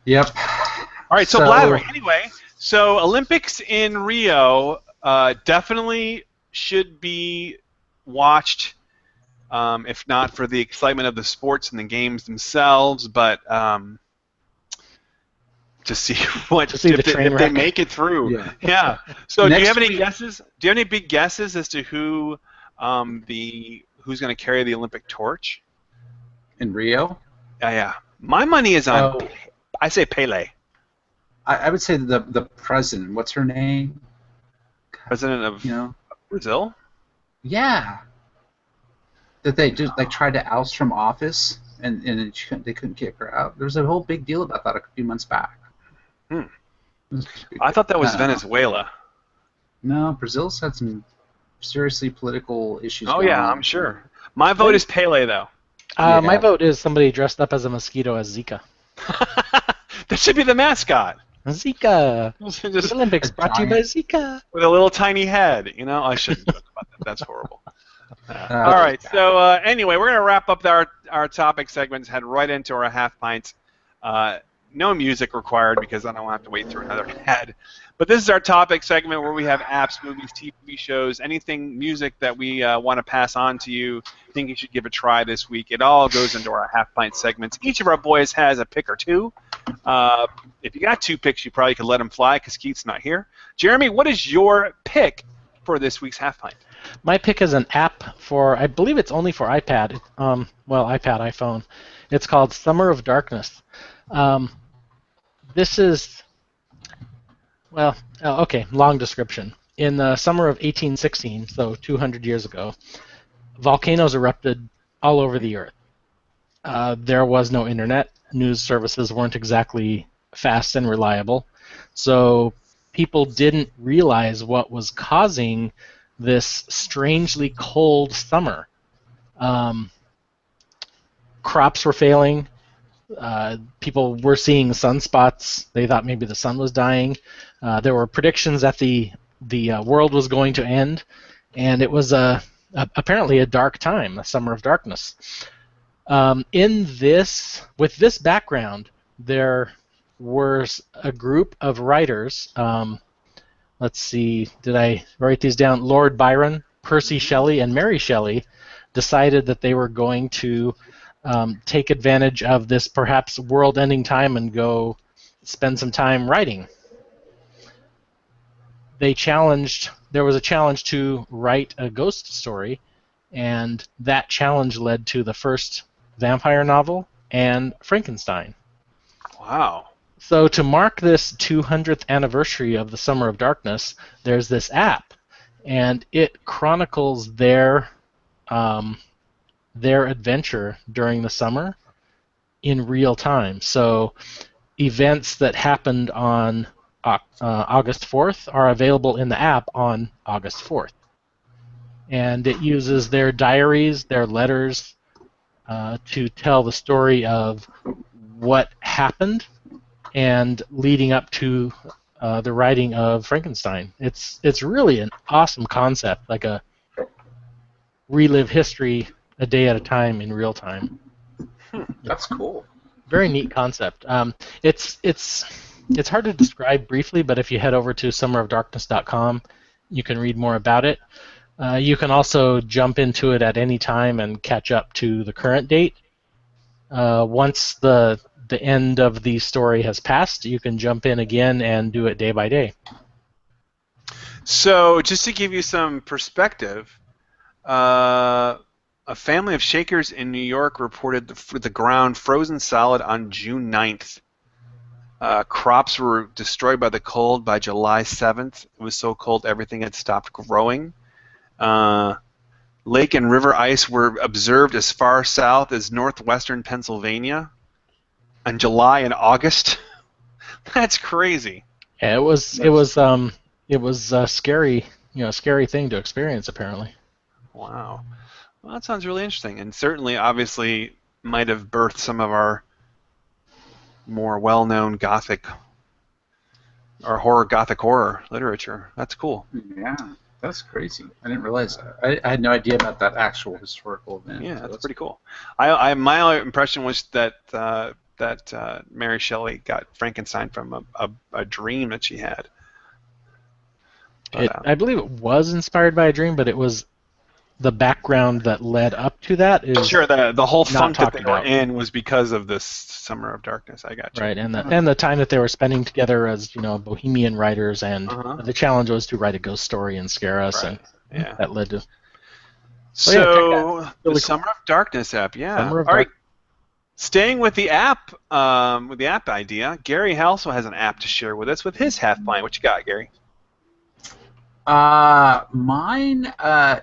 Yep. All right, so blathering. Anyway, so Olympics in Rio definitely should be watched, if not for the excitement of the sports and the games themselves, but to see if they make it through. Yeah. So do you have any guesses? Do you have any big guesses as to who's going to carry the Olympic torch in Rio? Yeah. My money is on. I say Pele. I would say the president. What's her name? President of Brazil. Yeah. That they tried to oust from office and they couldn't kick her out. There was a whole big deal about that a few months back. I thought that was Venezuela. No, Brazil's had some seriously political issues. Oh yeah, I'm sure. My vote is Pele, though. My vote is somebody dressed up as a mosquito as Zika. That should be the mascot. Zika. The Olympics brought to you by Zika. With a little tiny head. I shouldn't joke about that. That's horrible. All right. So anyway, we're going to wrap up our topic segments. Head right into our half pint. No music required because I don't have to wait through another ad. But this is our topic segment where we have apps, movies, TV shows, anything music that we want to pass on to you, think you should give a try this week. It all goes into our half pint segments. Each of our boys has a pick or two. If you got 2 picks, you probably could let them fly because Keith's not here. Jeremy, what is your pick for this week's half pint? My pick is an app for, I believe it's only for iPad. iPad, iPhone. It's called Summer of Darkness. This is, long description. In the summer of 1816, so 200 years ago, volcanoes erupted all over the earth. There was no internet. News services weren't exactly fast and reliable. So people didn't realize what was causing this strangely cold summer. Crops were failing. People were seeing sunspots. They thought maybe the sun was dying. There were predictions that the world was going to end, and it was apparently a dark time, a summer of darkness. With this background, there was a group of writers. Let's see, did I write these down? Lord Byron, Percy Shelley, and Mary Shelley decided that they were going to take advantage of this perhaps world-ending time and go spend some time writing. There was a challenge to write a ghost story, and that challenge led to the first vampire novel and Frankenstein. Wow. So to mark this 200th anniversary of the Summer of Darkness, there's this app, and it chronicles their adventure during the summer in real time. So events that happened on August 4th are available in the app on August 4th. And it uses their diaries, their letters, to tell the story of what happened and leading up to the writing of Frankenstein. It's really an awesome concept, like a relive history a day at a time in real time. That's cool. Very neat concept. It's hard to describe briefly, but if you head over to summerofdarkness.com, you can read more about it. You can also jump into it at any time and catch up to the current date. Once the end of the story has passed, you can jump in again and do it day by day. So, just to give you some perspective, a family of Shakers in New York reported the ground frozen solid on June 9th. Crops were destroyed by the cold by July 7th. It was so cold everything had stopped growing. Lake and river ice were observed as far south as northwestern Pennsylvania in July and August. That's crazy. Yeah, it was a scary thing to experience apparently. Wow. Well, that sounds really interesting, and certainly, obviously, might have birthed some of our more well-known Gothic or Gothic horror literature. That's cool. Yeah, that's crazy. I didn't realize that. I had no idea about that actual historical event. Yeah, So that's pretty cool. My impression was that Mary Shelley got Frankenstein from a dream that she had. But, I believe it was inspired by a dream, but it was the background that led up to that is sure, the whole funk that they were about. in was because of this Summer of Darkness. I got you. Right, and the time that they were spending together as bohemian writers, and the challenge was to write a ghost story and scare us, Right. and Yeah. that led to. So Really the cool. Summer of Darkness app, yeah. Summer of All right. Staying with the app idea, Gary also has an app to share with us with his half pint. What you got, Gary? Mine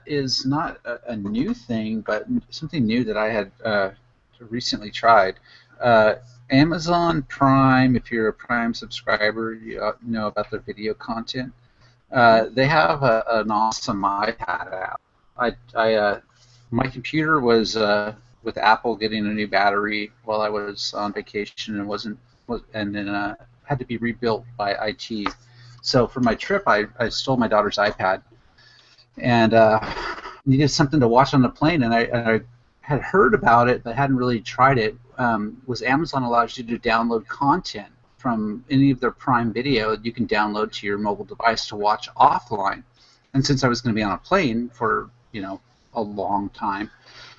is not a new thing, but something new that I had recently tried. Amazon Prime, if you're a Prime subscriber, you know about their video content. They have an awesome iPad app. My computer was with Apple getting a new battery while I was on vacation and then had to be rebuilt by IT. So for my trip, I stole my daughter's iPad and needed something to watch on the plane, and I had heard about it but hadn't really tried it. Was Amazon allows you to download content from any of their Prime Video you can download to your mobile device to watch offline. And since I was going to be on a plane for a long time,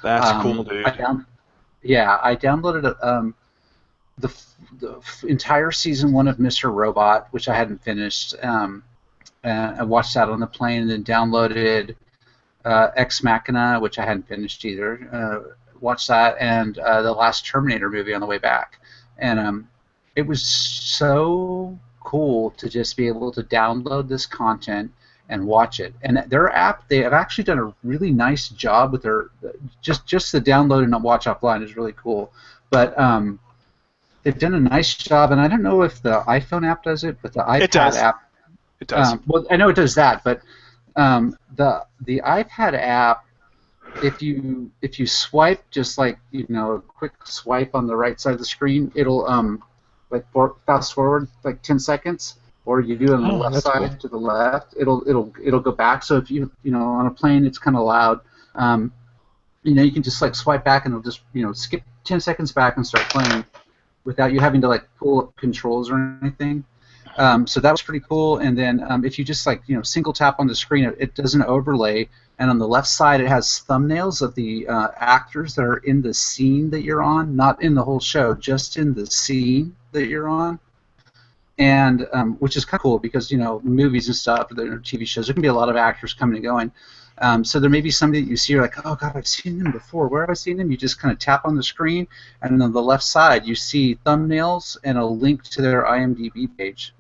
that's cool, dude. I downloaded the entire season 1 of Mr. Robot, which I hadn't finished. I watched that on the plane, and then downloaded Ex Machina, which I hadn't finished either. Watched that, and the last Terminator movie on the way back. And it was so cool to just be able to download this content and watch it. And their app, they have actually done a really nice job with their just the download and watch offline is really cool. But they've done a nice job, and I don't know if the iPhone app does it, but the iPad app. It does. Well, I know it does that, but The iPad app, if you swipe just like a quick swipe on the right side of the screen, it'll fast forward like 10 seconds, or you do it on the Oh, left that's cool. side to the left, it'll go back. So if you on a plane, it's kind of loud. You can just like swipe back and it'll just skip 10 seconds back and start playing without you having to like pull up controls or anything. So that was pretty cool. And then if you just like single tap on the screen, it does an overlay, and on the left side it has thumbnails of the actors that are in the scene that you're on, not in the whole show, just in the scene that you're on. And which is kind of cool because movies and stuff, or TV shows, there can be a lot of actors coming and going. So there may be somebody that you see, you're like, oh god, I've seen them before. Where have I seen them? You just kind of tap on the screen, and then on the left side you see thumbnails and a link to their IMDb page,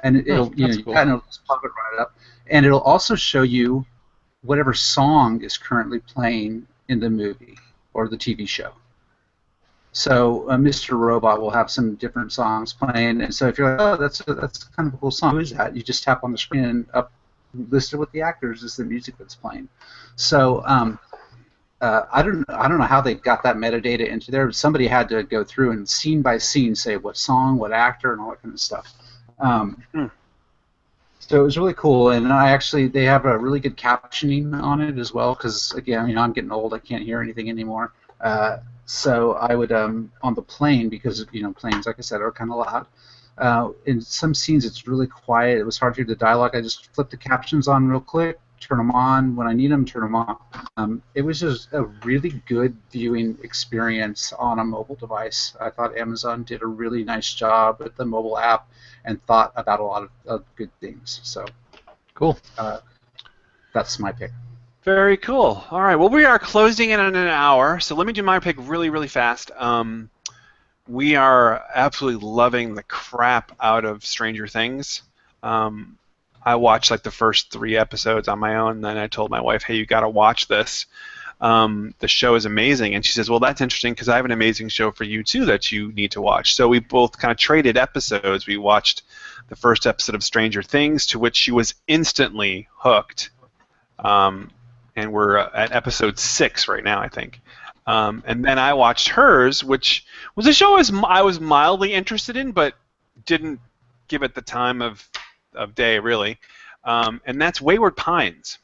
and it'll that's you cool. kind of just pop it right up, and it'll also show you whatever song is currently playing in the movie or the TV show. So Mr. Robot will have some different songs playing, and so if you're like, oh, that's kind of a cool song, who is that? You just tap on the screen, and up listed with the actors is the music that's playing. So I don't know how they got that metadata into there. Somebody had to go through and scene by scene say what song, what actor, and all that kind of stuff. So it was really cool, and they have a really good captioning on it as well, because again, I'm getting old, I can't hear anything anymore. So I would on the plane, because planes, like I said, are kind of loud. In some scenes, it's really quiet. It was hard to hear the dialogue. I just flipped the captions on real quick, turn them on when I need them, turn them off. It was just a really good viewing experience on a mobile device. I thought Amazon did a really nice job with the mobile app and thought about a lot of good things. So Cool. That's my pick. Very cool. All right. Well, we are closing in on an hour, so let me do my pick really, really fast. We are absolutely loving the crap out of Stranger Things. I watched like the first 3 episodes on my own, and then I told my wife, hey, you got to watch this. The show is amazing. And she says, well, that's interesting because I have an amazing show for you, too, that you need to watch. So we both kind of traded episodes. We watched the first episode of Stranger Things, to which she was instantly hooked. And we're at episode 6 right now, I think. And then I watched hers, which was a show I was mildly interested in, but didn't give it the time of day, really. And that's Wayward Pines,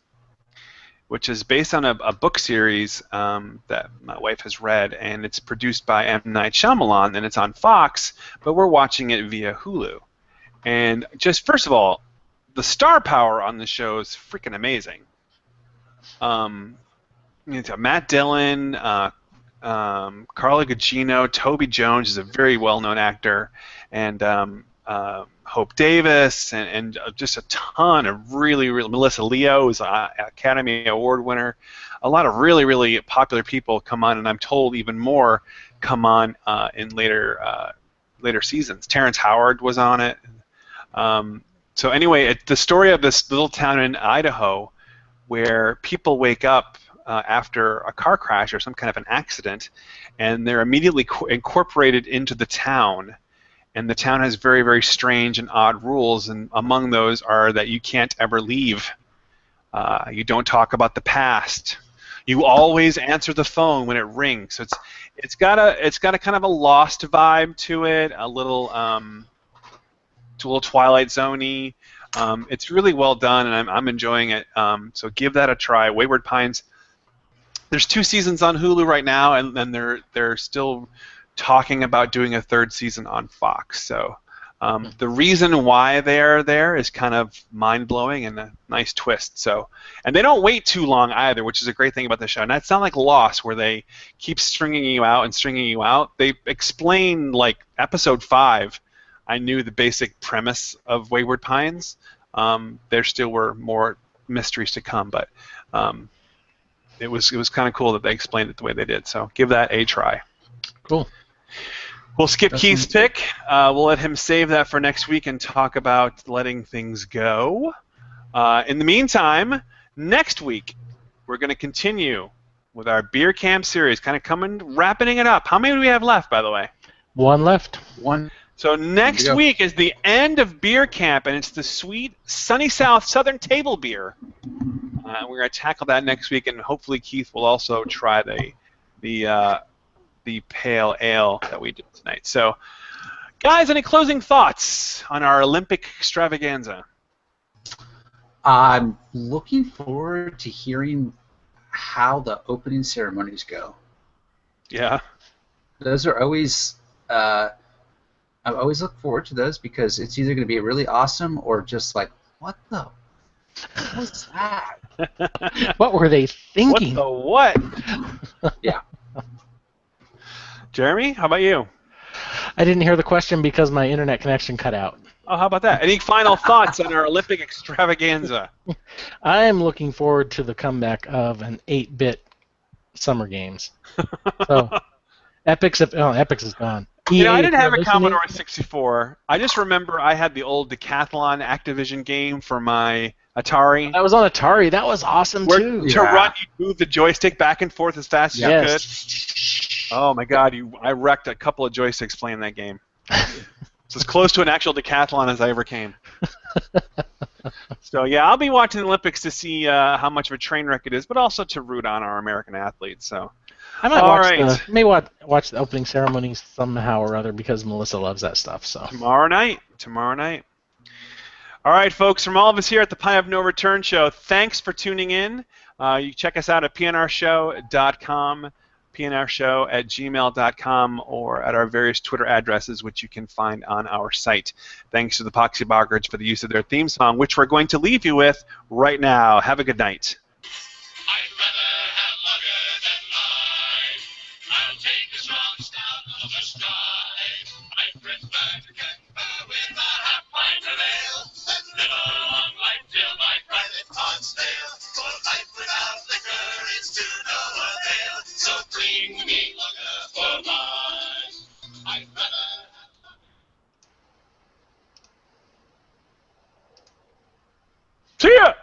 which is based on a book series that my wife has read, and it's produced by M. Night Shyamalan, and it's on Fox, but we're watching it via Hulu. And just, first of all, the star power on the show is freaking amazing. Matt Dillon, Carla Gugino, Toby Jones is a very well-known actor, and Hope Davis, and just a ton of really Melissa Leo is an Academy Award winner. A lot of really, really popular people come on, and I'm told even more come on in later seasons. Terrence Howard was on it. So anyway, the story of this little town in Idaho where people wake up after a car crash or some kind of an accident, and they're immediately incorporated into the town. And the town has very, very strange and odd rules, and among those are that you can't ever leave. You don't talk about the past. You always answer the phone when it rings. So it's got a kind of a Lost vibe to it, a little Twilight Zone-y. It's really well done, and I'm enjoying it. So give that a try. Wayward Pines. There's 2 seasons on Hulu right now, and they're still talking about doing a 3rd season on Fox. So the reason why they're there is kind of mind-blowing and a nice twist. So, and they don't wait too long either, which is a great thing about the show. And that's not like Lost, where they keep stringing you out and stringing you out. They explain, like episode 5, I knew the basic premise of Wayward Pines. There still were more mysteries to come, but it was kind of cool that they explained it the way they did. So give that a try. Cool. We'll skip Keith's pick. We'll let him save that for next week and talk about letting things go. In the meantime, next week we're going to continue with our beer camp series, kind of wrapping it up. How many do we have left, by the way? 1 left. 1. So next week is the end of beer camp, and it's the sweet Sunny South Southern Table Beer. We're going to tackle that next week, and hopefully Keith will also try the pale ale that we did tonight. So, guys, any closing thoughts on our Olympic extravaganza? I'm looking forward to hearing how the opening ceremonies go. Yeah. Those are always... I always look forward to those because it's either going to be really awesome or just like, what was that? What were they thinking? What the what? Yeah. Jeremy, how about you? I didn't hear the question because my internet connection cut out. Oh, how about that? Any final thoughts on our Olympic extravaganza? I am looking forward to the comeback of an 8-bit Summer Games. So, Epix is gone. You know, I didn't have a Commodore 64. I just remember I had the old Decathlon Activision game for my Atari. That was on Atari. That was awesome, too. To run, you move the joystick back and forth as fast as you could. Oh, my God. I wrecked a couple of joysticks playing that game. It's as close to an actual decathlon as I ever came. So, yeah, I'll be watching the Olympics to see how much of a train wreck it is, but also to root on our American athletes. So, I might watch the opening ceremonies somehow or other because Melissa loves that stuff. So Tomorrow night. All right, folks, from all of us here at the Pie of No Return Show, thanks for tuning in. You can check us out at pnrshow.com, pnrshow@gmail.com, or at our various Twitter addresses, which you can find on our site. Thanks to the Poxy Boggers for the use of their theme song, which we're going to leave you with right now. Have a good night. I'd rather have lager than life. I'll take a strong stout over strife. I prefer to confer with a half pint of ale and live a long life till my private parts fail. For life without liquor is to no avail. So bring me lager for mine. I'd rather have lager. See ya!